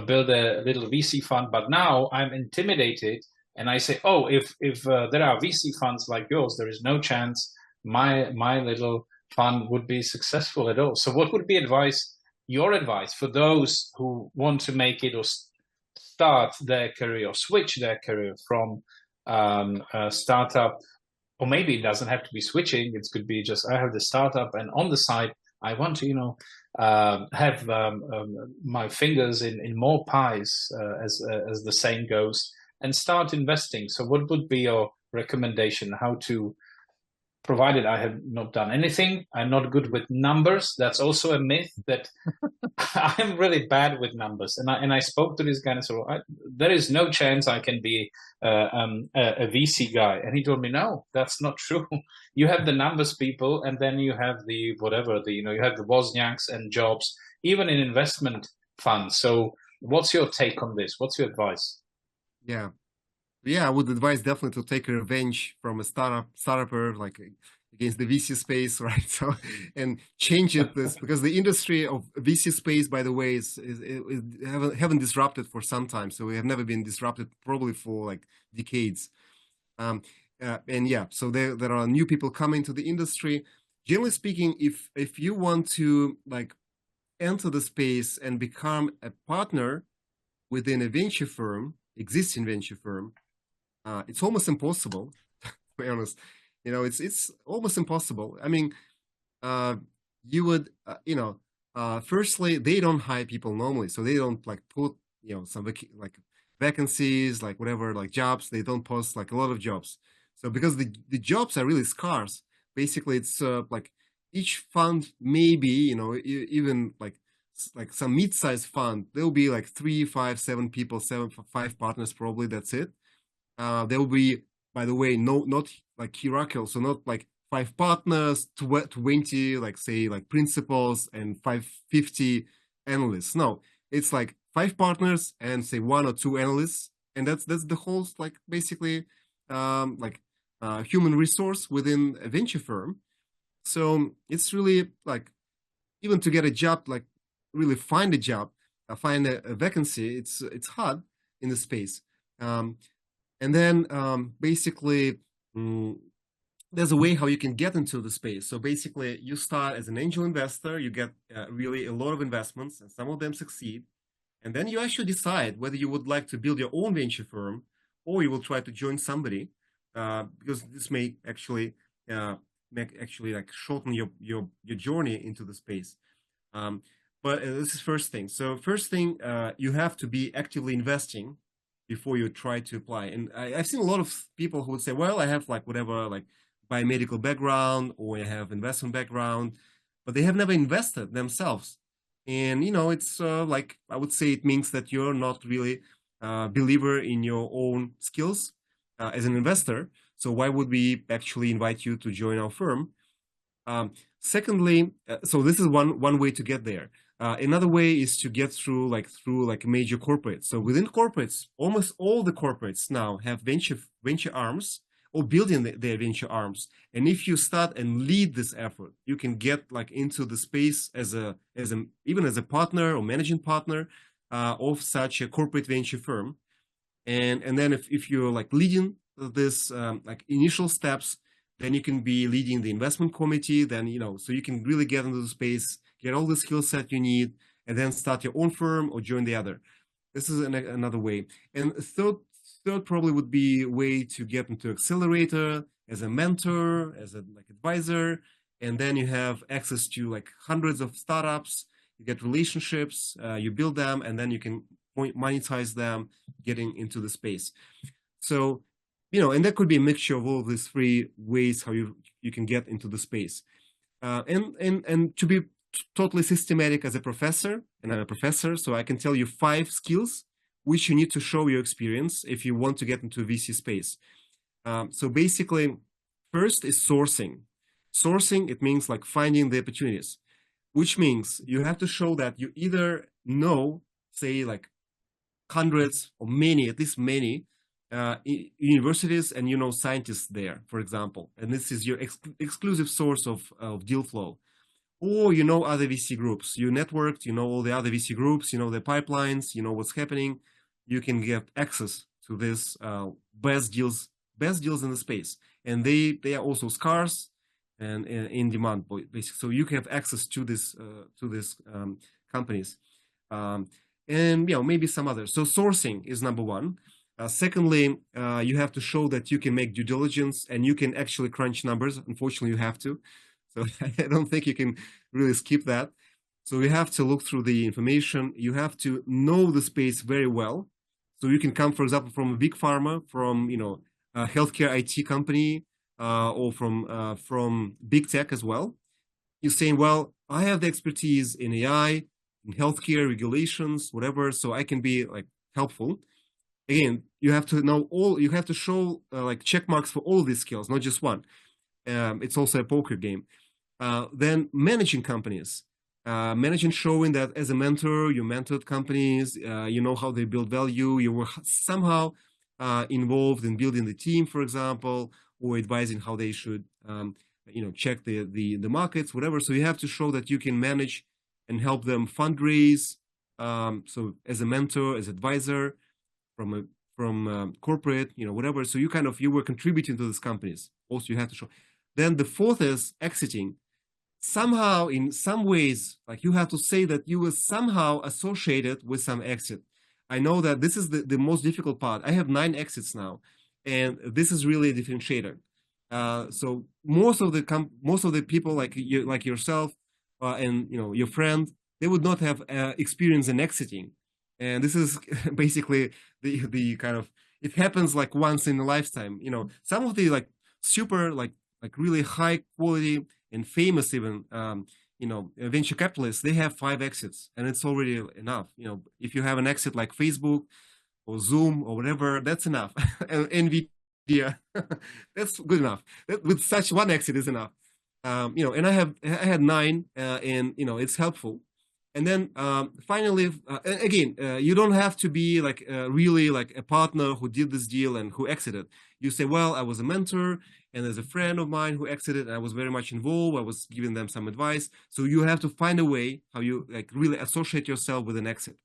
build a little VC fund. But now I'm intimidated, and I say, oh, if there are VC funds like yours, there is no chance my little fund would be successful at all. So what would be your advice for those who want to make it or start their career or switch their career from a startup? Or maybe it doesn't have to be switching. It could be just I have the startup, and on the side I want to, have my fingers in more pies, as the saying goes, and start investing. So, what would be your recommendation? How to, provided I have not done anything, I'm not good with numbers. That's also a myth that I'm really bad with numbers. And I spoke to this guy and I said, well, there is no chance I can be a VC guy. And he told me, no, that's not true. You have the numbers people, and then you have the whatever, you have the Wozniaks and Jobs, even in investment funds. So what's your take on this? What's your advice? Yeah, I would advise definitely to take revenge from a startupper, like against the VC space, right? So, and change it this, because the industry of VC space, by the way, is haven't disrupted for some time. So we have never been disrupted probably for like decades. And yeah, so there are new people coming to the industry. Generally speaking, if you want to like enter the space and become a partner within a venture firm, existing venture firm, it's almost impossible, to be honest. It's almost impossible. I mean, you would, firstly, they don't hire people normally, so they don't like put, some like vacancies, like whatever, like jobs. They don't post like a lot of jobs. So because the jobs are really scarce, basically it's like each fund, maybe, even like some mid-sized fund, there'll be like 3, 5, 7 people, 5 partners, probably. That's it. There will be, by the way, not like hierarchical, so not like 5 partners, 20, like say like principals and 50 analysts. No, it's like 5 partners and say 1 or 2 analysts, and that's the whole like basically human resource within a venture firm. So it's really like, even to get a job, like really find a job, find a vacancy, it's hard in the space. And then basically, there's a way how you can get into the space. So basically, you start as an angel investor, you get really a lot of investments, and some of them succeed. And then you actually decide whether you would like to build your own venture firm, or you will try to join somebody, because this may actually like shorten your journey into the space. But this is first thing. So first thing, you have to be actively investing before you try to apply. And I've seen a lot of people who would say, well, I have like whatever, like biomedical background, or I have investment background, but they have never invested themselves. And, it's like, I would say it means that you're not really a believer in your own skills as an investor. So why would we actually invite you to join our firm? Secondly, so this is one way to get there. Another way is to get through major corporates. So within corporates, almost all the corporates now have venture arms or building their venture arms. And if you start and lead this effort, you can get like into the space even as a partner or managing partner of such a corporate venture firm. And then if you're like leading this like initial steps, then you can be leading the investment committee. Then so you can really get into the space, get all the skill set you need, and then start your own firm or join the other. This is another way. And third probably would be a way to get into accelerator as a mentor, as a like advisor, and then you have access to like hundreds of startups. You get relationships, you build them, and then you can monetize them, getting into the space. So, and that could be a mixture of all of these three ways how you can get into the space. And to be totally systematic as a professor, and I'm a professor, so I can tell you 5 skills which you need to show your experience if you want to get into VC space. So basically, first is sourcing. Sourcing, it means like finding the opportunities, which means you have to show that you either know, say like hundreds or at least many universities, and scientists there, for example, and this is your exclusive source of deal flow. Or other VC groups, you networked, all the other VC groups, the pipelines, what's happening. You can get access to this best deals in the space, and they are also scarce and in demand, basically. So you have access to this companies, and maybe some others. So sourcing is number one. Secondly, you have to show that you can make due diligence and you can actually crunch numbers. Unfortunately, you have to. So I don't think you can really skip that. So you have to look through the information. You have to know the space very well. So you can come, for example, from a big pharma, from a healthcare IT company, or from big tech as well. You're saying, well, I have the expertise in AI, in healthcare regulations, whatever, so I can be like helpful. Again, you have to know you have to show like check marks for all these skills, not just one. It's also a poker game. Then managing companies, showing that as a mentor, you mentored companies, you know how they build value, you were somehow involved in building the team, for example, or advising how they should, check the markets, whatever. So you have to show that you can manage and help them fundraise. So as a mentor, as advisor, from corporate, whatever. So you were contributing to these companies. Also, you have to show. Then the fourth is exiting. Somehow, in some ways, like you have to say that you were somehow associated with some exit. I know that this is the most difficult part. I have 9 exits now, and this is really a differentiator. So most of the people like yourself and your friend, they would not have experience in exiting, and this is basically the kind of, it happens like once in a lifetime. Some of the like super like really high quality and famous even venture capitalists, they have 5 exits, and it's already enough. If you have an exit like Facebook or Zoom or whatever, that's enough. And NVIDIA, that's good enough. With such one exit is enough. And I had 9, and it's helpful. And then finally, again, you don't have to be like really like a partner who did this deal and who exited. You say, well, I was a mentor, and there's a friend of mine who exited, and I was very much involved. I was giving them some advice. So you have to find a way how you like really associate yourself with an exit.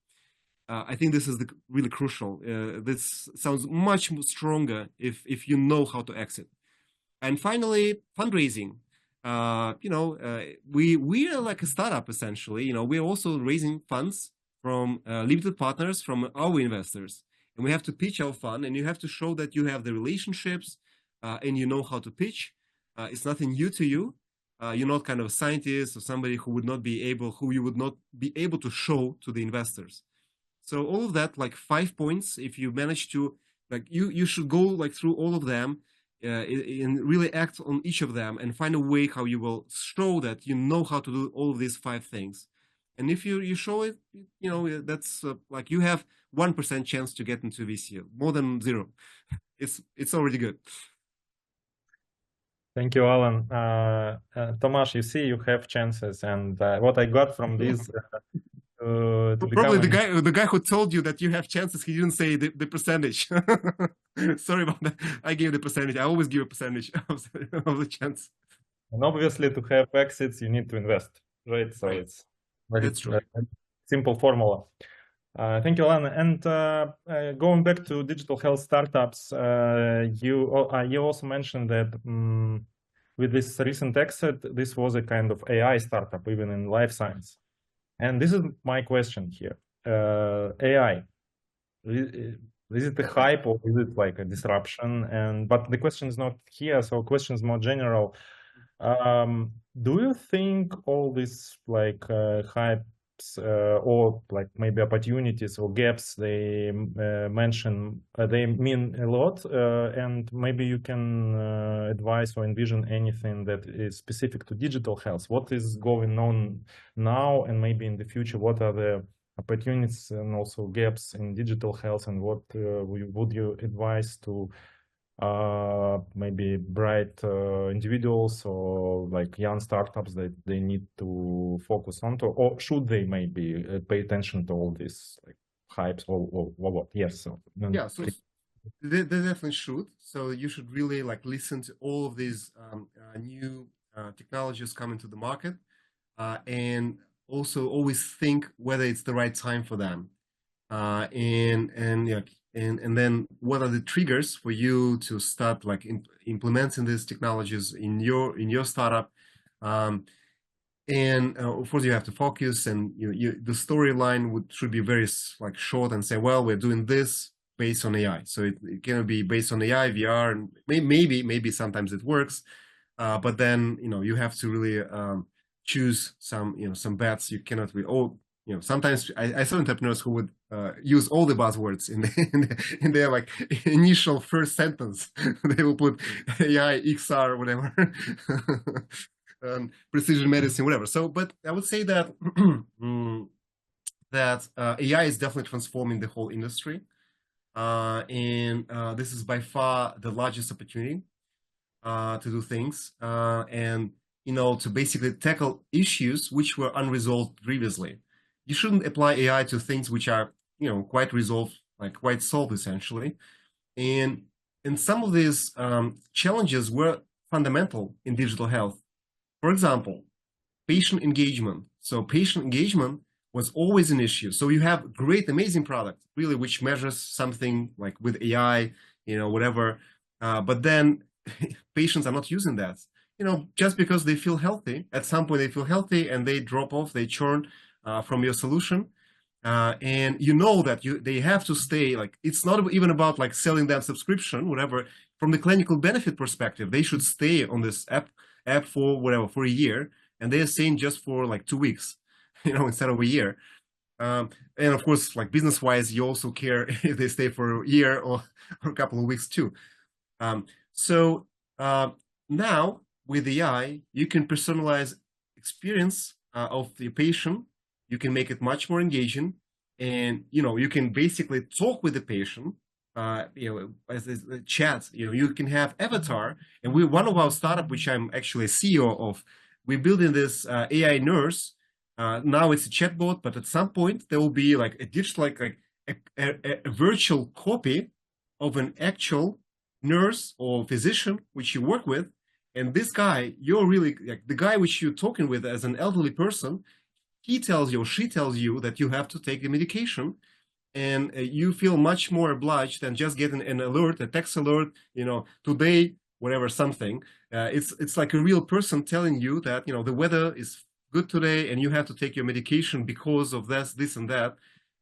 I think this is really crucial. This sounds much stronger if you know how to exit. And finally, fundraising. We are like a startup essentially. We're also raising funds from limited partners, from our investors, and we have to pitch our fund, and you have to show that you have the relationships and you know how to pitch. It's nothing new to you. You're not kind of a scientist or somebody who you would not be able to show to the investors. So all of that, like 5 points, if you manage to, like, you should go like through all of them and really act on each of them and find a way how you will show that you know how to do all of these 5 things. And if you show it, that's like you have 1% chance to get into VC, more than 0. It's already good. Thank you, Alan. Tomasz, you see, you have chances, and what I got from this to Probably become the guy who told you that you have chances, he didn't say the percentage. Sorry about that. I gave the percentage. I always give a percentage of the chance. and obviously to have exits, you need to invest, right? So Right. it's very That's true. simple formula. Thank you, Allan. And going back to digital health startups, you also mentioned that with this recent exit, this was a kind of AI startup, even in life science. And this is my question here. AI, is it a hype or is it like a disruption? But the question is not here, so question is more general. Do you think all these like hypes or like maybe opportunities or gaps they mention, they mean a lot? And maybe you can advise or envision anything that is specific to digital health. What is going on now, and maybe in the future, what are the opportunities and also gaps in digital health, and what would you advise to maybe bright individuals or like young startups that they need to focus on to, or should they maybe pay attention to all these like hypes or what? Yes. So, Yeah, so they definitely should. So you should really like listen to all of these new technologies coming to the market, and also always think whether it's the right time for them, and then what are the triggers for you to start like implementing these technologies in your startup. And of course you have to focus, and the storyline should be very like short and say, well, we're doing this based on AI. So it cannot be based on AI, VR, and maybe sometimes it works, but then you have to really choose some bets. You cannot be sometimes I saw entrepreneurs who would use all the buzzwords in their like initial first sentence. They will put AI, XR, whatever, precision medicine, whatever. So, but I would say that that AI is definitely transforming the whole industry, and this is by far the largest opportunity to do things, and to basically tackle issues which were unresolved previously. You shouldn't apply AI to things which are quite resolved, like quite solved essentially. And some of these challenges were fundamental in digital health. For example, patient engagement. So patient engagement was always an issue. So you have great, amazing product, really, which measures something like with AI, whatever. But then patients are not using that. Just because they feel healthy, at some point they feel healthy and they drop off, they churn from your solution. And that they have to stay, like, it's not even about like selling them subscription, whatever. From the clinical benefit perspective, they should stay on this app for whatever, for a year. And they're saying just for like 2 weeks, instead of a year. And of course, like business-wise, you also care if they stay for a year or a couple of weeks too. So now with AI, you can personalize experience of the patient. You can make it much more engaging, and you can basically talk with the patient. As a chat. You can have avatar, and one of our startup, which I'm actually a CEO of, we're building this AI nurse. Now it's a chatbot, but at some point there will be like a digital, like a virtual copy of an actual nurse or physician which you work with. And this guy, you're really like the guy which you're talking with as an elderly person. He tells you or she tells you that you have to take the medication, and you feel much more obliged than just getting an alert, a text alert, today, whatever, something. It's like a real person telling you that, the weather is good today and you have to take your medication because of this and that.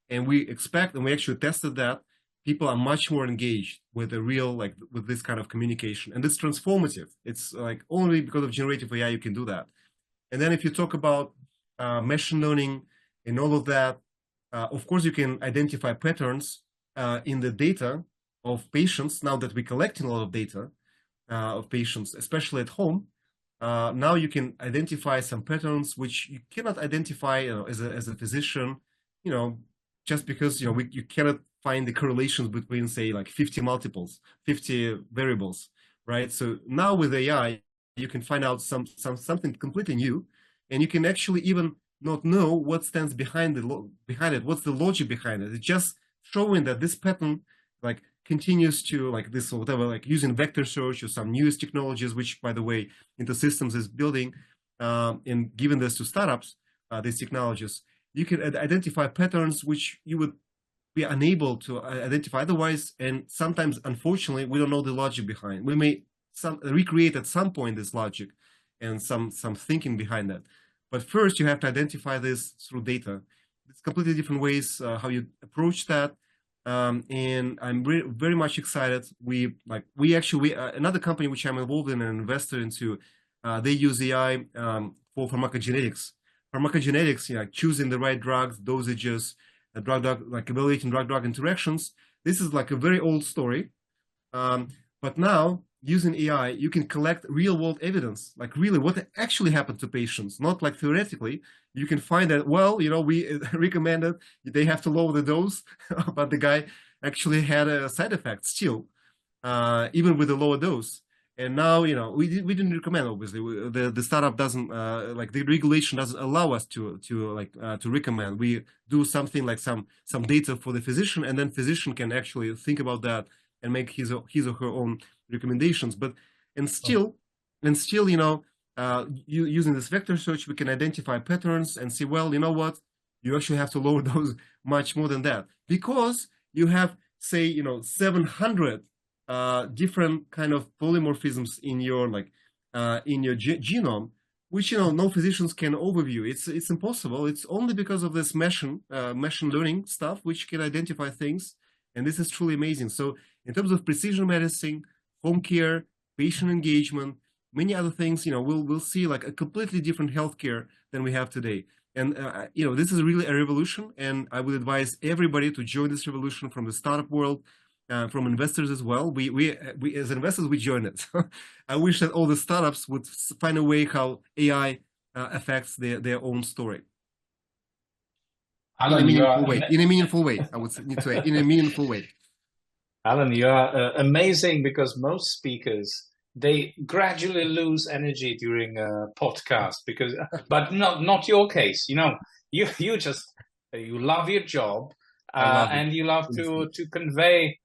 And we expect, and we actually tested that, people are much more engaged with the real, like with this kind of communication. And it's transformative. It's like only because of generative AI you can do that. And then if you talk about machine learning and all of that, of course, you can identify patterns in the data of patients. Now that we're collecting a lot of data of patients, especially at home, now you can identify some patterns which you cannot identify as a physician, just because you cannot find the correlations between, say, like 50 variables, right? So now with AI, you can find out something completely new, and you can actually even not know what stands behind it, what's the logic behind it. It's just showing that this pattern like continues to like this or whatever, like using vector search or some newest technologies, which by the way, InterSystems is building and giving this to startups, these technologies. You can identify patterns which you would be unable to identify otherwise, and sometimes, unfortunately, we don't know the logic behind. We may recreate at some point this logic and some thinking behind that. But first, you have to identify this through data. It's completely different ways how you approach that. And I'm very much excited. Another company which I'm involved in and invested into, they use AI for pharmacogenetics. Pharmacogenetics, choosing the right drugs, dosages, like evaluating drug-drug interactions. This is like a very old story. But now, using AI, you can collect real-world evidence, like really what actually happened to patients, not like theoretically. You can find that, well, we recommended they have to lower the dose, but the guy actually had a side effect still, even with a lower dose. And now, we didn't recommend, obviously. The startup doesn't, like the regulation doesn't allow us to recommend. We do something like some data for the physician, and then physician can actually think about that and make his or her own recommendations. Still, using this vector search, we can identify patterns and see, well, you know what? You actually have to lower those much more than that, because you have, say, 700 different kind of polymorphisms in your genome, which no physicians can overview. It's impossible. It's only because of this machine learning stuff which can identify things, and this is truly amazing. So in terms of precision medicine, home care, patient engagement, many other things, we'll see like a completely different healthcare than we have today. And this is really a revolution, and I would advise everybody to join this revolution from the startup world. From investors as well. We as investors, we join it. I wish that all the startups would find a way how AI affects their own story. Allan, in a meaningful way, I would need to say, in a meaningful way. Allan, you are amazing, because most speakers, they gradually lose energy during a podcast, but not your case. You just you love your job, and you love to convey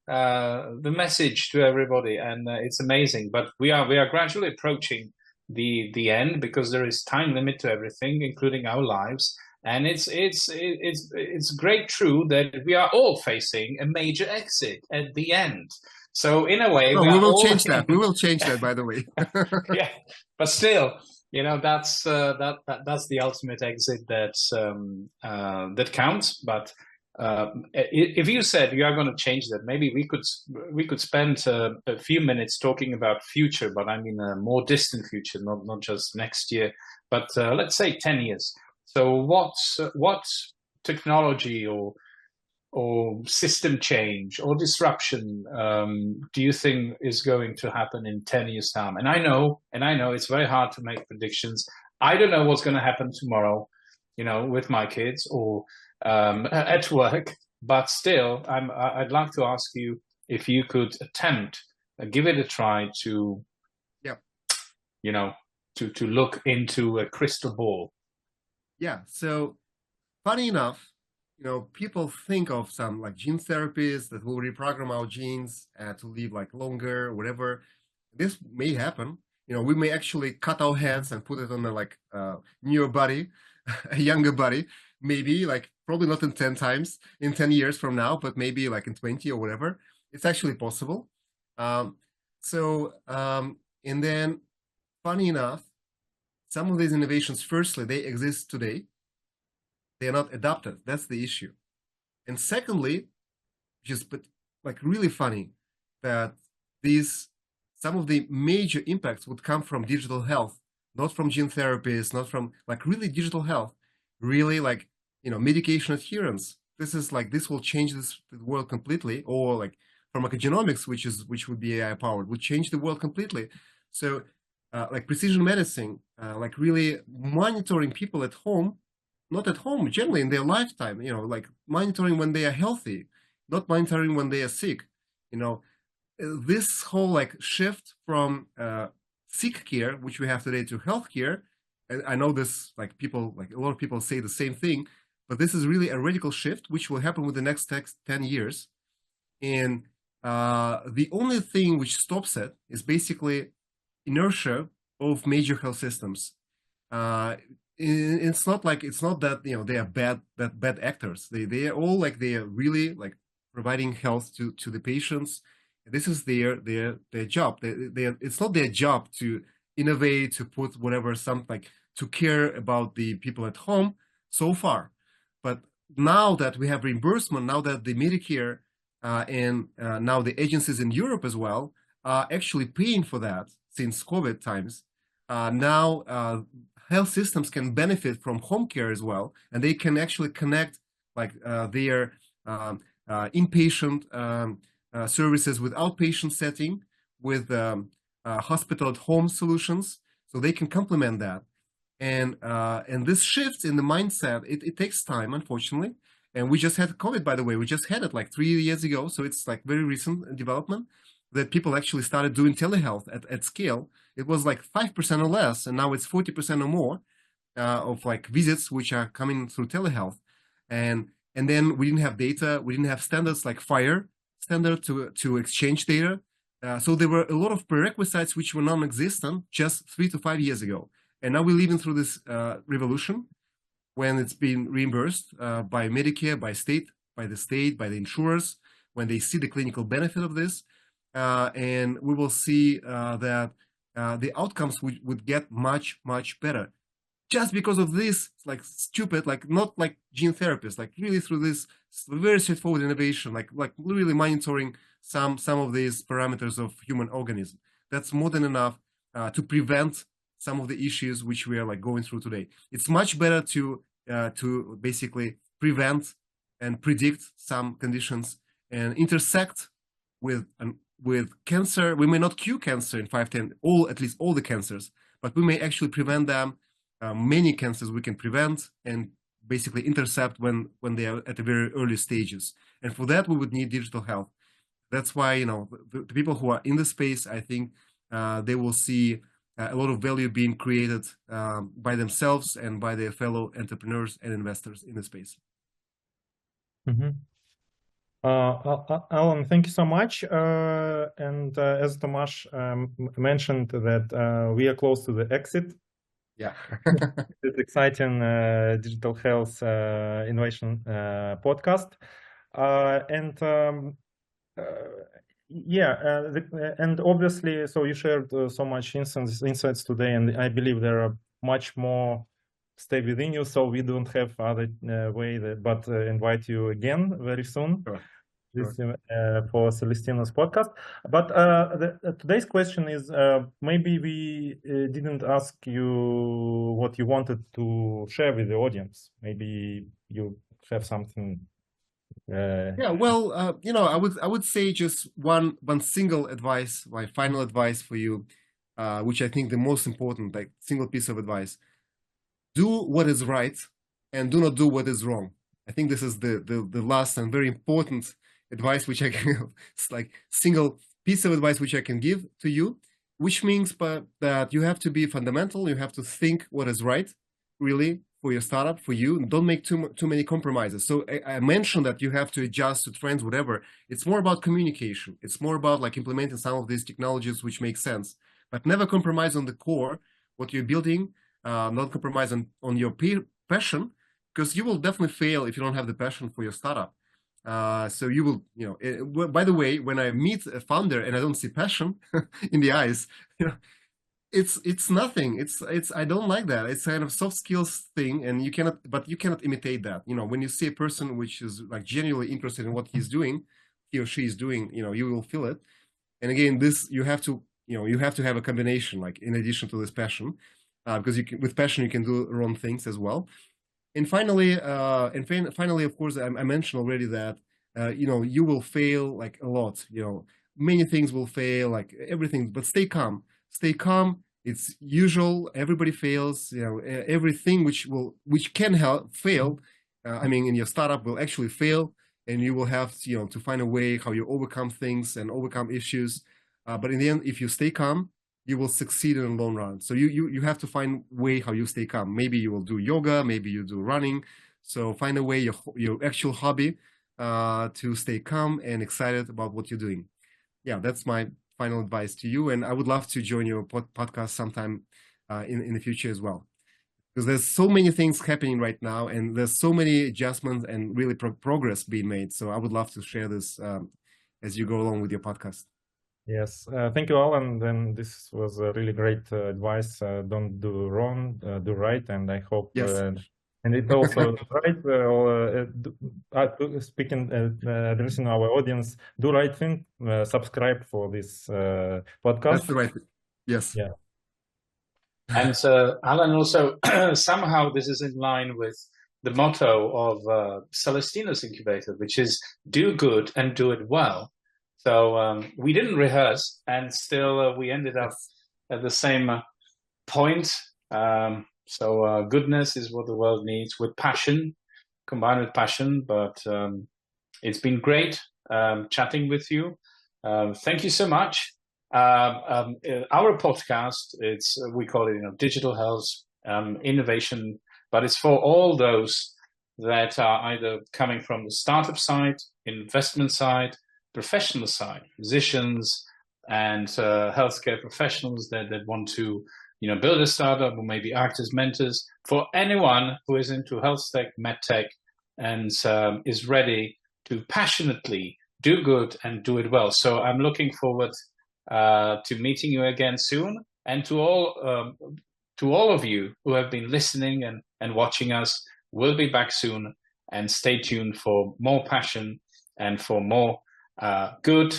the message to everybody, and it's amazing. But we are gradually approaching the end, because there is time limit to everything, including our lives. And it's great true that we are all facing a major exit at the end. So in a way, we will change that. We will change that, by the way. Yeah, but still, that's the ultimate exit that counts. But if you said you are going to change that, maybe we could spend a few minutes talking about future, but I mean a more distant future, not just next year, but let's say 10 years. So what technology or system change or disruption do you think is going to happen in 10 years' time? And I know it's very hard to make predictions. I don't know what's going to happen tomorrow, with my kids or at work. But still, I'd like to ask you if you could attempt, give it a try to, to look into a crystal ball. Yeah. So, funny enough, people think of some like gene therapies that will reprogram our genes to live like longer or whatever. This may happen. We may actually cut our heads and put it on a newer body, a younger body, maybe probably not in 10 years from now, but maybe like in 20 or whatever. It's actually possible. And then funny enough, some of these innovations, firstly, they exist today. They are not adopted. That's the issue. And secondly, really funny that some of the major impacts would come from digital health, not from gene therapies, not from really digital health, really medication adherence. This will change the world completely, or pharmacogenomics, which would be AI powered, would change the world completely. So precision medicine, really monitoring people at home, not at home, generally in their lifetime, monitoring when they are healthy, not monitoring when they are sick. This whole shift from sick care, which we have today, to healthcare. And I know this, like a lot of people say the same thing, but this is really a radical shift, which will happen with the next 10 years. And the only thing which stops it is basically inertia of major health systems. It's not that they are bad actors. They are all they are really providing health to the patients. This is their job. It's not their job to innovate, to put whatever to care about the people at home so far. But now that we have reimbursement, now that the Medicare and now the agencies in Europe as well are actually paying for that since COVID times, now health systems can benefit from home care as well, and they can actually connect their inpatient services with outpatient setting with hospital at home solutions, so they can complement that. And this shift in the mindset, it takes time, unfortunately. And we just had COVID, by the way. We just had it 3 years ago, so it's very recent development that people actually started doing telehealth at scale. It was 5% or less, and now it's 40% or more of visits which are coming through telehealth. And then we didn't have data, we didn't have standards like FHIR standard to exchange data. So there were a lot of prerequisites which were non-existent just 3 to 5 years ago. And now we're living through this revolution when it's been reimbursed by Medicare, by the state, by the insurers, when they see the clinical benefit of this. And we will see that the outcomes would get much, much better. Just because of this, stupid, not gene therapies, really through this very straightforward innovation, really monitoring some of these parameters of human organism. That's more than enough to prevent some of the issues which we are going through today. It's much better to basically prevent and predict some conditions and intersect with cancer. We may not cure cancer in 5-10, at least all the cancers, but we may actually prevent them. Many cancers we can prevent and basically intercept when they are at the very early stages. And for that, we would need digital health. That's why, the people who are in the space, I think they will see a lot of value being created by themselves and by their fellow entrepreneurs and investors in the space. Mm-hmm. Allan, thank you so much. And as Tomasz mentioned that we are close to the exit. Yeah. It's exciting digital health innovation podcast. And obviously, so you shared so much insights today, and I believe there are much more stay within you. So we don't have other way but invite you again very soon. Sure. For Celestino's podcast. But today's question is, maybe we didn't ask you what you wanted to share with the audience. Maybe you have something. Yeah, well, I would say just one single advice, my final advice for you, which I think the most important, single piece of advice: do what is right and do not do what is wrong. I think this is the last and very important advice which I can it's single piece of advice which I can give to you, which means that you have to be fundamental. You have to think what is right, really, for your startup, for you. Don't make too many compromises. So I mentioned that you have to adjust to trends, whatever. It's more about communication. It's more about implementing some of these technologies which make sense, but never compromise on the core, what you're building. Not compromise on your passion, because you will definitely fail if you don't have the passion for your startup. So you will, by the way, when I meet a founder and I don't see passion in the eyes, it's nothing. It's I don't like that. It's kind of soft skills thing, and you cannot imitate that. When you see a person which is genuinely interested in what he or she is doing, you will feel it. And again, this you have to have a combination, in addition to this passion, because with passion you can do wrong things as well. And finally, of course, I mentioned already that you will fail a lot. Many things will fail, everything. But stay calm. Stay calm. It's usual. Everybody fails. Everything which can fail. In your startup will actually fail, and you will have to find a way how you overcome things and overcome issues. But in the end, if you stay calm, you will succeed in the long run. So you have to find a way how you stay calm. Maybe you will do yoga, maybe you do running. So find a way, your actual hobby, to stay calm and excited about what you're doing. Yeah, that's my final advice to you. And I would love to join your podcast sometime in the future as well. Because there's so many things happening right now, and there's so many adjustments and really progress being made. So I would love to share this as you go along with your podcast. Yes, thank you, Allan. Then this was a really great advice. Don't do wrong, do right, and I hope. Yes. And it also right. Speaking, addressing our audience, do right thing. Subscribe for this podcast. That's the right thing. Yes. Yeah. And Allan, also somehow this is in line with the motto of Celestinus Incubator, which is "Do good and do it well." So we didn't rehearse, and still we ended up at the same point. So goodness is what the world needs, with passion, combined with passion. But it's been great chatting with you. Thank you so much. Our podcast, we call it digital health innovation, but it's for all those that are either coming from the startup side, investment side, professional side, musicians and healthcare professionals that want to build a startup, or maybe act as mentors for anyone who is into health tech, med tech, and is ready to passionately do good and do it well. So I'm looking forward to meeting you again soon, and to all of you who have been listening and watching us. We'll be back soon, and stay tuned for more passion and for more good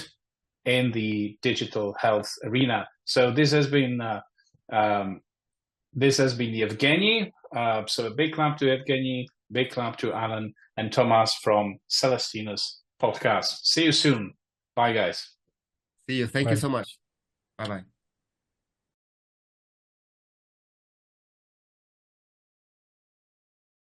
in the digital health arena. So this has been Evgeny. So a big clap to Evgeny, big clap to Allan and Thomas from Celestinus Podcast. See you soon. Bye, guys. See you. Thank you so much. Bye-bye.